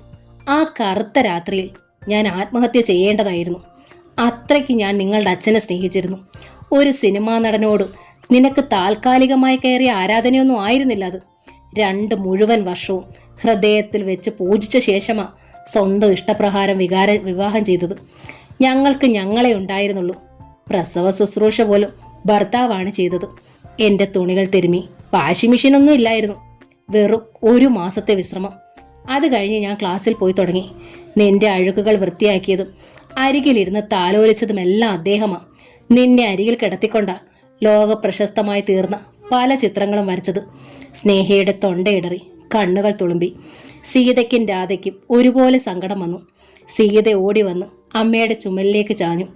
ആ കറുത്ത രാത്രിയിൽ ഞാൻ ആത്മഹത്യ ചെയ്യേണ്ടതായിരുന്നു. അത്രയ്ക്ക് ഞാൻ നിങ്ങളുടെ അച്ഛനെ സ്നേഹിച്ചിരുന്നു. ഒരു സിനിമാ നടനോട് നിനക്ക് താൽക്കാലികമായി കയറിയ ആരാധനയൊന്നും ആയിരുന്നില്ല അത്. 2 മുഴുവൻ വർഷവും ഹൃദയത്തിൽ വെച്ച് പൂജിച്ച ശേഷമാ സ്വന്തം ഇഷ്ടപ്രകാരം വിവാഹം ചെയ്തത്. ഞങ്ങൾക്ക് ഞങ്ങളെ ഉണ്ടായിരുന്നുള്ളൂ. പ്രസവ ശുശ്രൂഷ പോലും ഭർത്താവാണ് ചെയ്തത്. എൻ്റെ തുണികൾ തിരുമ്മി വാഷിംഗ് മെഷീനൊന്നും ഇല്ലായിരുന്നു. വെറും 1 മാസത്തെ വിശ്രമം. അത് കഴിഞ്ഞ് ഞാൻ ക്ലാസ്സിൽ പോയി തുടങ്ങി. നിന്റെ അഴുക്കുകൾ വൃത്തിയാക്കിയതും അരികിലിരുന്ന് താലോലിച്ചതുമെല്ലാം അദ്ദേഹമാ. നിന്നെ അരികിൽ കിടത്തിക്കൊണ്ട ലോക പ്രശസ്തമായി തീർന്ന പല ചിത്രങ്ങളും വരച്ചത്. സ്നേഹയുടെ തൊണ്ടയിടറി, കണ്ണുകൾ തുളുമ്പി. സീതയ്ക്കും രാധയ്ക്കും ഒരുപോലെ സങ്കടം വന്നു. സീത ഓടി വന്ന് അമ്മയുടെ ചുമലിലേക്ക് ചാഞ്ഞു.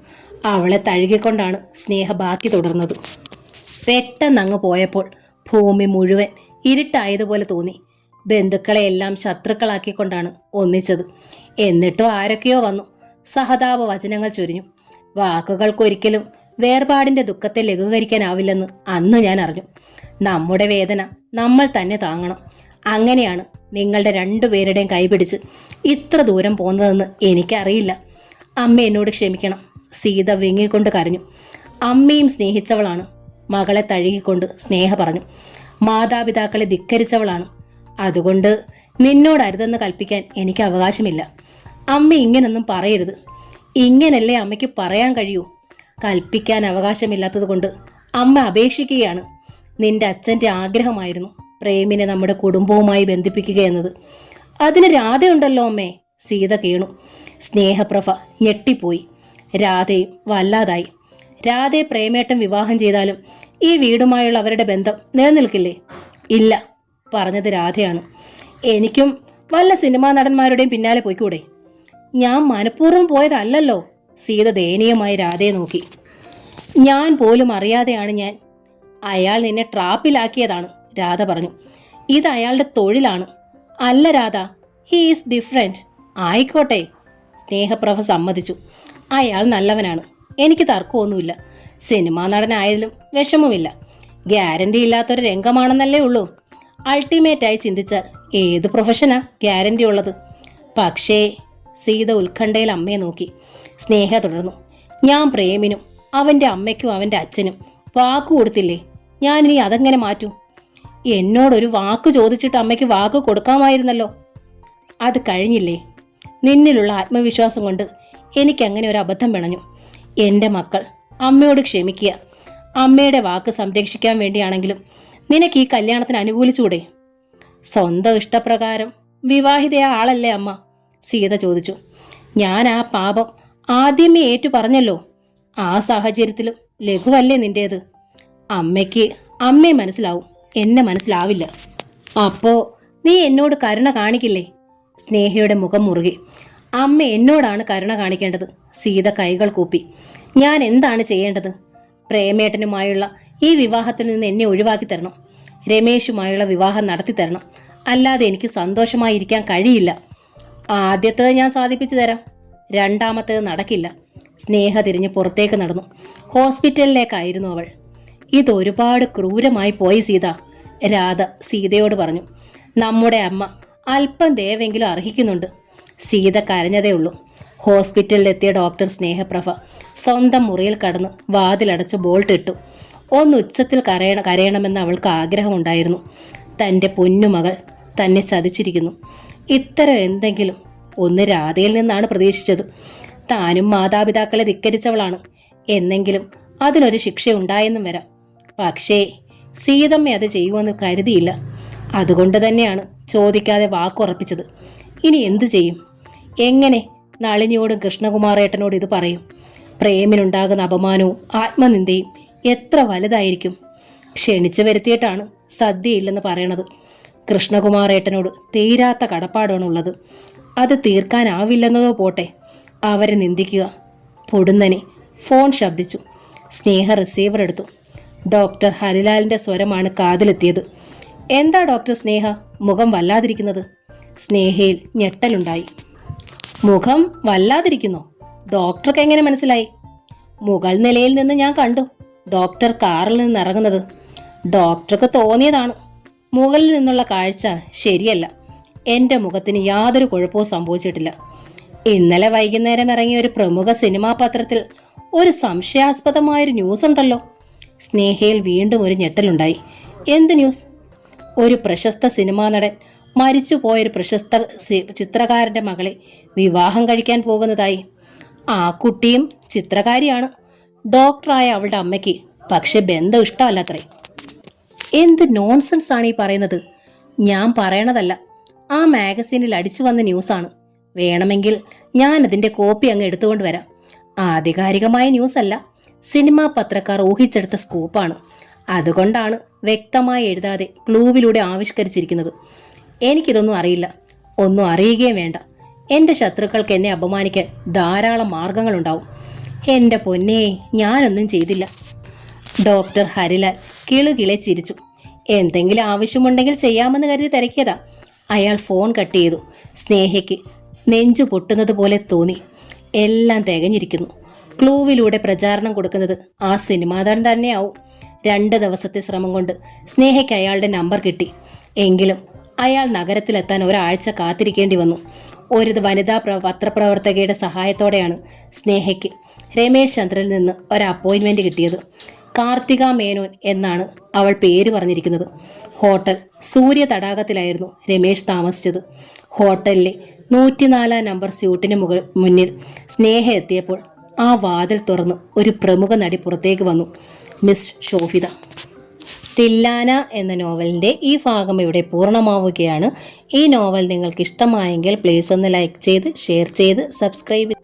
അവളെ തഴുകിക്കൊണ്ടാണ് സ്നേഹ ബാക്കി തുടർന്നത്. പെട്ടെന്നങ്ങ് പോയപ്പോൾ ഭൂമി മുഴുവൻ ഇരുട്ടായതുപോലെ തോന്നി. ബന്ധുക്കളെയെല്ലാം ശത്രുക്കളാക്കിക്കൊണ്ടാണ് ഒന്നിച്ചത്. എന്നിട്ടും ആരൊക്കെയോ വന്നു. സഹതാപ വചനങ്ങൾ ചൊരിഞ്ഞു. വാക്കുകൾക്കൊരിക്കലും വേർപാടിന്റെ ദുഃഖത്തെ ലഘൂകരിക്കാനാവില്ലെന്ന് അന്ന് ഞാൻ അറിഞ്ഞു. നമ്മുടെ വേദന നമ്മൾ തന്നെ താങ്ങണം. അങ്ങനെയാണ് നിങ്ങളുടെ 2 പേരുടെയും കൈപിടിച്ച് ഇത്ര ദൂരം പോകുന്നതെന്ന് എനിക്കറിയില്ല. അമ്മ എന്നോട് ക്ഷമിക്കണം. സീത വിങ്ങിക്കൊണ്ട് കരഞ്ഞു. അമ്മയും സ്നേഹിച്ചവളാണ്. മകളെ തഴുകിക്കൊണ്ട് സ്നേഹ പറഞ്ഞു. മാതാപിതാക്കളെ ധിക്കരിച്ചവളാണ്. അതുകൊണ്ട് നിന്നോടരുതെന്ന് കൽപ്പിക്കാൻ എനിക്ക് അവകാശമില്ല. അമ്മ ഇങ്ങനൊന്നും പറയരുത്. ഇങ്ങനല്ലേ അമ്മയ്ക്ക് പറയാൻ കഴിയൂ? കൽപ്പിക്കാൻ അവകാശമില്ലാത്തത് കൊണ്ട് അമ്മ അപേക്ഷിക്കുകയാണ്. നിന്റെ അച്ഛൻ്റെ ആഗ്രഹമായിരുന്നു പ്രേമിനെ നമ്മുടെ കുടുംബവുമായി ബന്ധിപ്പിക്കുക എന്നത്. അതിന് രാധയുണ്ടല്ലോ അമ്മേ. സീത കേണു. സ്നേഹപ്രഭ ഞെട്ടിപ്പോയി. രാധയും വല്ലാതായി. രാധയെ പ്രേമേട്ടം വിവാഹം ചെയ്താലും ഈ വീടുമായുള്ള അവരുടെ ബന്ധം നിലനിൽക്കില്ലേ? ഇല്ല, പറഞ്ഞത് രാധയാണ്. എനിക്കും വല്ല സിനിമാ നടന്മാരുടെയും പിന്നാലെ പോയിക്കൂടെ? ഞാൻ മനഃപൂർവ്വം പോയതല്ലല്ലോ. സീത ദയനീയമായി രാധയെ നോക്കി. ഞാൻ പോലും അറിയാതെയാണ് ഞാൻ. അയാൾ നിന്നെ ട്രാപ്പിലാക്കിയതാണ്, രാധ പറഞ്ഞു. ഇത് അയാളുടെ തൊഴിലാണ്. അല്ല രാധ, ഹീ ഈസ് ഡിഫറെൻറ്റ്. ആയിക്കോട്ടെ, സ്നേഹപ്രഭ സമ്മതിച്ചു. അയാൾ നല്ലവനാണ്. എനിക്ക് തർക്കമൊന്നുമില്ല. സിനിമാ നടനായതിലും വിഷമമില്ല. ഗ്യാരണ്ടി ഇല്ലാത്തൊരു രംഗമാണെന്നല്ലേ ഉള്ളൂ. അൾട്ടിമേറ്റായി ചിന്തിച്ചാൽ ഏത് പ്രൊഫഷനാ ഗ്യാരണ്ടി ഉള്ളത്? പക്ഷേ സീത ഉത്കണ്ഠയിൽ അമ്മയെ നോക്കി. സ്നേഹ തുടർന്നു. ഞാൻ പ്രേമിനും അവൻ്റെ അമ്മയ്ക്കും അവൻ്റെ അച്ഛനും വാക്ക് കൊടുത്തില്ലേ? ഞാനിനി അതെങ്ങനെ മാറ്റൂ? എന്നോടൊരു വാക്ക് ചോദിച്ചിട്ട് അമ്മയ്ക്ക് വാക്ക് കൊടുക്കാമായിരുന്നല്ലോ. അത് കഴിഞ്ഞില്ലേ? നിന്നിലുള്ള ആത്മവിശ്വാസം കൊണ്ട് എനിക്കങ്ങനെ ഒരു അബദ്ധം പിണഞ്ഞു. എൻ്റെ മക്കൾ അമ്മയോട് ക്ഷമിക്കുക. അമ്മയുടെ വാക്ക് സംരക്ഷിക്കാൻ വേണ്ടിയാണെങ്കിലും നിനക്ക് ഈ കല്യാണത്തിന് അനുകൂലിച്ചൂടെ? സ്വന്തം ഇഷ്ടപ്രകാരം വിവാഹിതയാ ആളല്ലേ അമ്മ? സീത ചോദിച്ചു. ഞാൻ ആ പാപം ആദ്യമേ ഏറ്റു പറഞ്ഞല്ലോ. ആ സാഹചര്യത്തിലും ലഘുവല്ലേ നിന്റേത്? അമ്മയ്ക്ക് അമ്മയെ മനസ്സിലാവും, എന്നെ മനസ്സിലാവില്ല. അപ്പോ നീ എന്നോട് കരുണ കാണിക്കില്ലേ? സ്നേഹയുടെ മുഖം മുറുകി. അമ്മ എന്നോടാണ് കരുണ കാണിക്കേണ്ടത്. സീത കൈകൾ കൂപ്പി. ഞാൻ എന്താണ് ചെയ്യേണ്ടത്? പ്രേമേട്ടനുമായുള്ള ഈ വിവാഹത്തിൽ നിന്ന് എന്നെ ഒഴിവാക്കി തരണം. രമേശുമായുള്ള വിവാഹം നടത്തി തരണം. അല്ലാതെ എനിക്ക് സന്തോഷമായിരിക്കാൻ കഴിയില്ല. ആദ്യത്തേത് ഞാൻ സാധിപ്പിച്ചു തരാം, രണ്ടാമത്തേത് നടക്കില്ല. സ്നേഹ തിരിഞ്ഞ് പുറത്തേക്ക് നടന്നു. ഹോസ്പിറ്റലിലേക്കായിരുന്നു അവൾ. ഇതൊരുപാട് ക്രൂരമായി പോയി സീത, രാധ സീതയോട് പറഞ്ഞു. നമ്മുടെ അമ്മ അല്പം ദയവെങ്കിലും അർഹിക്കുന്നുണ്ട്. സീത കരഞ്ഞതേ ഉള്ളൂ. ഹോസ്പിറ്റലിലെത്തിയ ഡോക്ടർ സ്നേഹപ്രഭ സ്വന്തം മുറിയിൽ കടന്ന് വാതിലടച്ച് ബോൾട്ട് ഇട്ടു. ഒന്ന് ഉച്ചത്തിൽ കരയണമെന്ന് അവൾക്ക് ആഗ്രഹമുണ്ടായിരുന്നു. തൻ്റെ പൊന്നുമകൾ തന്നെ ചതിച്ചിരിക്കുന്നു. ഇത്തരം എന്തെങ്കിലും ഒന്ന് രാധയിൽ നിന്നാണ് പ്രതീക്ഷിച്ചത്. താനും മാതാപിതാക്കളെ ധിക്കരിച്ചവളാണ്. എന്നെങ്കിലും അതിനൊരു ശിക്ഷ ഉണ്ടായെന്നും വരാം. പക്ഷേ സീതമ്മ അത് ചെയ്യുമെന്ന് കരുതിയില്ല. അതുകൊണ്ട് തന്നെയാണ് ചോദിക്കാതെ വാക്കുറപ്പിച്ചത്. ഇനി എന്തു ചെയ്യും? എങ്ങനെ നളിനിയോടും കൃഷ്ണകുമാറേട്ടനോടും ഇത് പറയും? പ്രേമിനുണ്ടാകുന്ന അപമാനവും ആത്മനിന്ദയും എത്ര വലുതായിരിക്കും. ക്ഷണിച്ചു വരുത്തിയിട്ടാണ് സദ്യയില്ലെന്ന് പറയണത്. കൃഷ്ണകുമാറേട്ടനോട് തീരാത്ത കടപ്പാടാണുള്ളത്. അത് തീർക്കാനാവില്ലെന്നതോ പോട്ടെ, അവരെ നിന്ദിക്കുക. പൊടുന്നനെ ഫോൺ ശബ്ദിച്ചു. സ്നേഹ റിസീവർ എടുത്തു. ഡോക്ടർ ഹരിലാലിൻ്റെ സ്വരമാണ് കാതിലെത്തിയത്. എന്താ ഡോക്ടർ സ്നേഹ മുഖം വല്ലാതിരിക്കുന്നത്? സ്നേഹയിൽ ഞെട്ടലുണ്ടായി. മുഖം വല്ലാതിരിക്കുന്നോ? ഡോക്ടർക്ക് എങ്ങനെ മനസ്സിലായി? മുകൾ നിലയിൽ നിന്ന് ഞാൻ കണ്ടു ഡോക്ടർ കാറിൽ നിന്ന് ഇറങ്ങുന്നത്. ഡോക്ടർക്ക് തോന്നിയതാണ്. മുകളിൽ നിന്നുള്ള കാഴ്ച ശരിയല്ല. എൻ്റെ മുഖത്തിന് യാതൊരു കുഴപ്പവും സംഭവിച്ചിട്ടില്ല. ഇന്നലെ വൈകുന്നേരം ഇറങ്ങിയ ഒരു പ്രമുഖ സിനിമാ പത്രത്തിൽ ഒരു സംശയാസ്പദമായൊരു ന്യൂസ് ഉണ്ടല്ലോ. സ്നേഹയിൽ വീണ്ടും ഒരു ഞെട്ടലുണ്ടായി. എന്ത് ന്യൂസ്? ഒരു പ്രശസ്ത സിനിമാ നടൻ മരിച്ചുപോയൊരു പ്രശസ്ത ചിത്രകാരൻ്റെ മകളെ വിവാഹം കഴിക്കാൻ പോകുന്നതായി. ആ കുട്ടിയും ചിത്രകാരിയാണ്. ഡോക്ടറായ അവളുടെ അമ്മയ്ക്ക് പക്ഷെ ബന്ധം ഇഷ്ടമല്ലത്രേ. എന്ത് നോൺസെൻസ് ആണ് ഈ പറയുന്നത്? ഞാൻ പറയണതല്ല, ആ മാഗസീനിൽ അടിച്ചു വന്ന ന്യൂസാണ്. വേണമെങ്കിൽ ഞാൻ അതിൻ്റെ കോപ്പി അങ്ങ് എടുത്തുകൊണ്ട് വരാം. ആധികാരികമായ ന്യൂസ് അല്ല, സിനിമാ പത്രക്കാർ ഊഹിച്ചെടുത്ത സ്കൂപ്പാണ്. അതുകൊണ്ടാണ് വ്യക്തമായി എഴുതാതെ ക്ലൂവിലൂടെ ആവിഷ്കരിച്ചിരിക്കുന്നത്. എനിക്കിതൊന്നും അറിയില്ല, ഒന്നും അറിയുകയും വേണ്ട. എൻ്റെ ശത്രുക്കൾക്ക് എന്നെ അപമാനിക്കാൻ ധാരാളം മാർഗങ്ങളുണ്ടാവും. എൻ്റെ പൊന്നേ, ഞാനൊന്നും ചെയ്തില്ല. ഡോക്ടർ ഹരിലാൽ കിളുകിളെ ചിരിച്ചു. എന്തെങ്കിലും ആവശ്യമുണ്ടെങ്കിൽ ചെയ്യാമെന്ന് കരുതി തിരക്കിയതാ. അയാൾ ഫോൺ കട്ട് ചെയ്തു. സ്നേഹയ്ക്ക് നെഞ്ചു പൊട്ടുന്നത് പോലെ തോന്നി. എല്ലാം തികഞ്ഞിരിക്കുന്നു. ക്ലൂവിലൂടെ പ്രചാരണം കൊടുക്കുന്നത് ആ സിനിമാതാൻ തന്നെയാവും. 2 ദിവസത്തെ ശ്രമം കൊണ്ട് സ്നേഹയ്ക്ക് അയാളുടെ നമ്പർ കിട്ടി. എങ്കിലും അയാൾ നഗരത്തിലെത്താൻ ഒരാഴ്ച കാത്തിരിക്കേണ്ടി വന്നു. ഒരു വനിതാ പത്രപ്രവർത്തകയുടെ സഹായത്തോടെയാണ് സ്നേഹയ്ക്ക് രമേശ് ചന്ദ്രനിൽ നിന്ന് ഒരു അപ്പോയിൻമെൻറ്റ് കിട്ടിയത്. കാർത്തിക മേനോൻ എന്നാണ് അവൾ പേര് പറഞ്ഞിരിക്കുന്നത്. ഹോട്ടൽ സൂര്യ തടാകത്തിലായിരുന്നു രമേശ് താമസിച്ചത്. ഹോട്ടലിലെ 104 നമ്പർ സ്യൂട്ടിന് മുന്നിൽ സ്നേഹ എത്തിയപ്പോൾ ആ വാതിൽ തുറന്ന് ഒരു പ്രമുഖ നടി പുറത്തേക്ക് വന്നു. മിസ് ശോഭിത. തില്ലാന എന്ന നോവലിൻ്റെ ഈ ഭാഗം ഇവിടെ പൂർണ്ണമാവുകയാണ്. ഈ നോവൽ നിങ്ങൾക്ക് ഇഷ്ടമായെങ്കിൽ പ്ലീസ് ഒന്ന് ലൈക്ക് ചെയ്ത് ഷെയർ ചെയ്ത് സബ്സ്ക്രൈബ്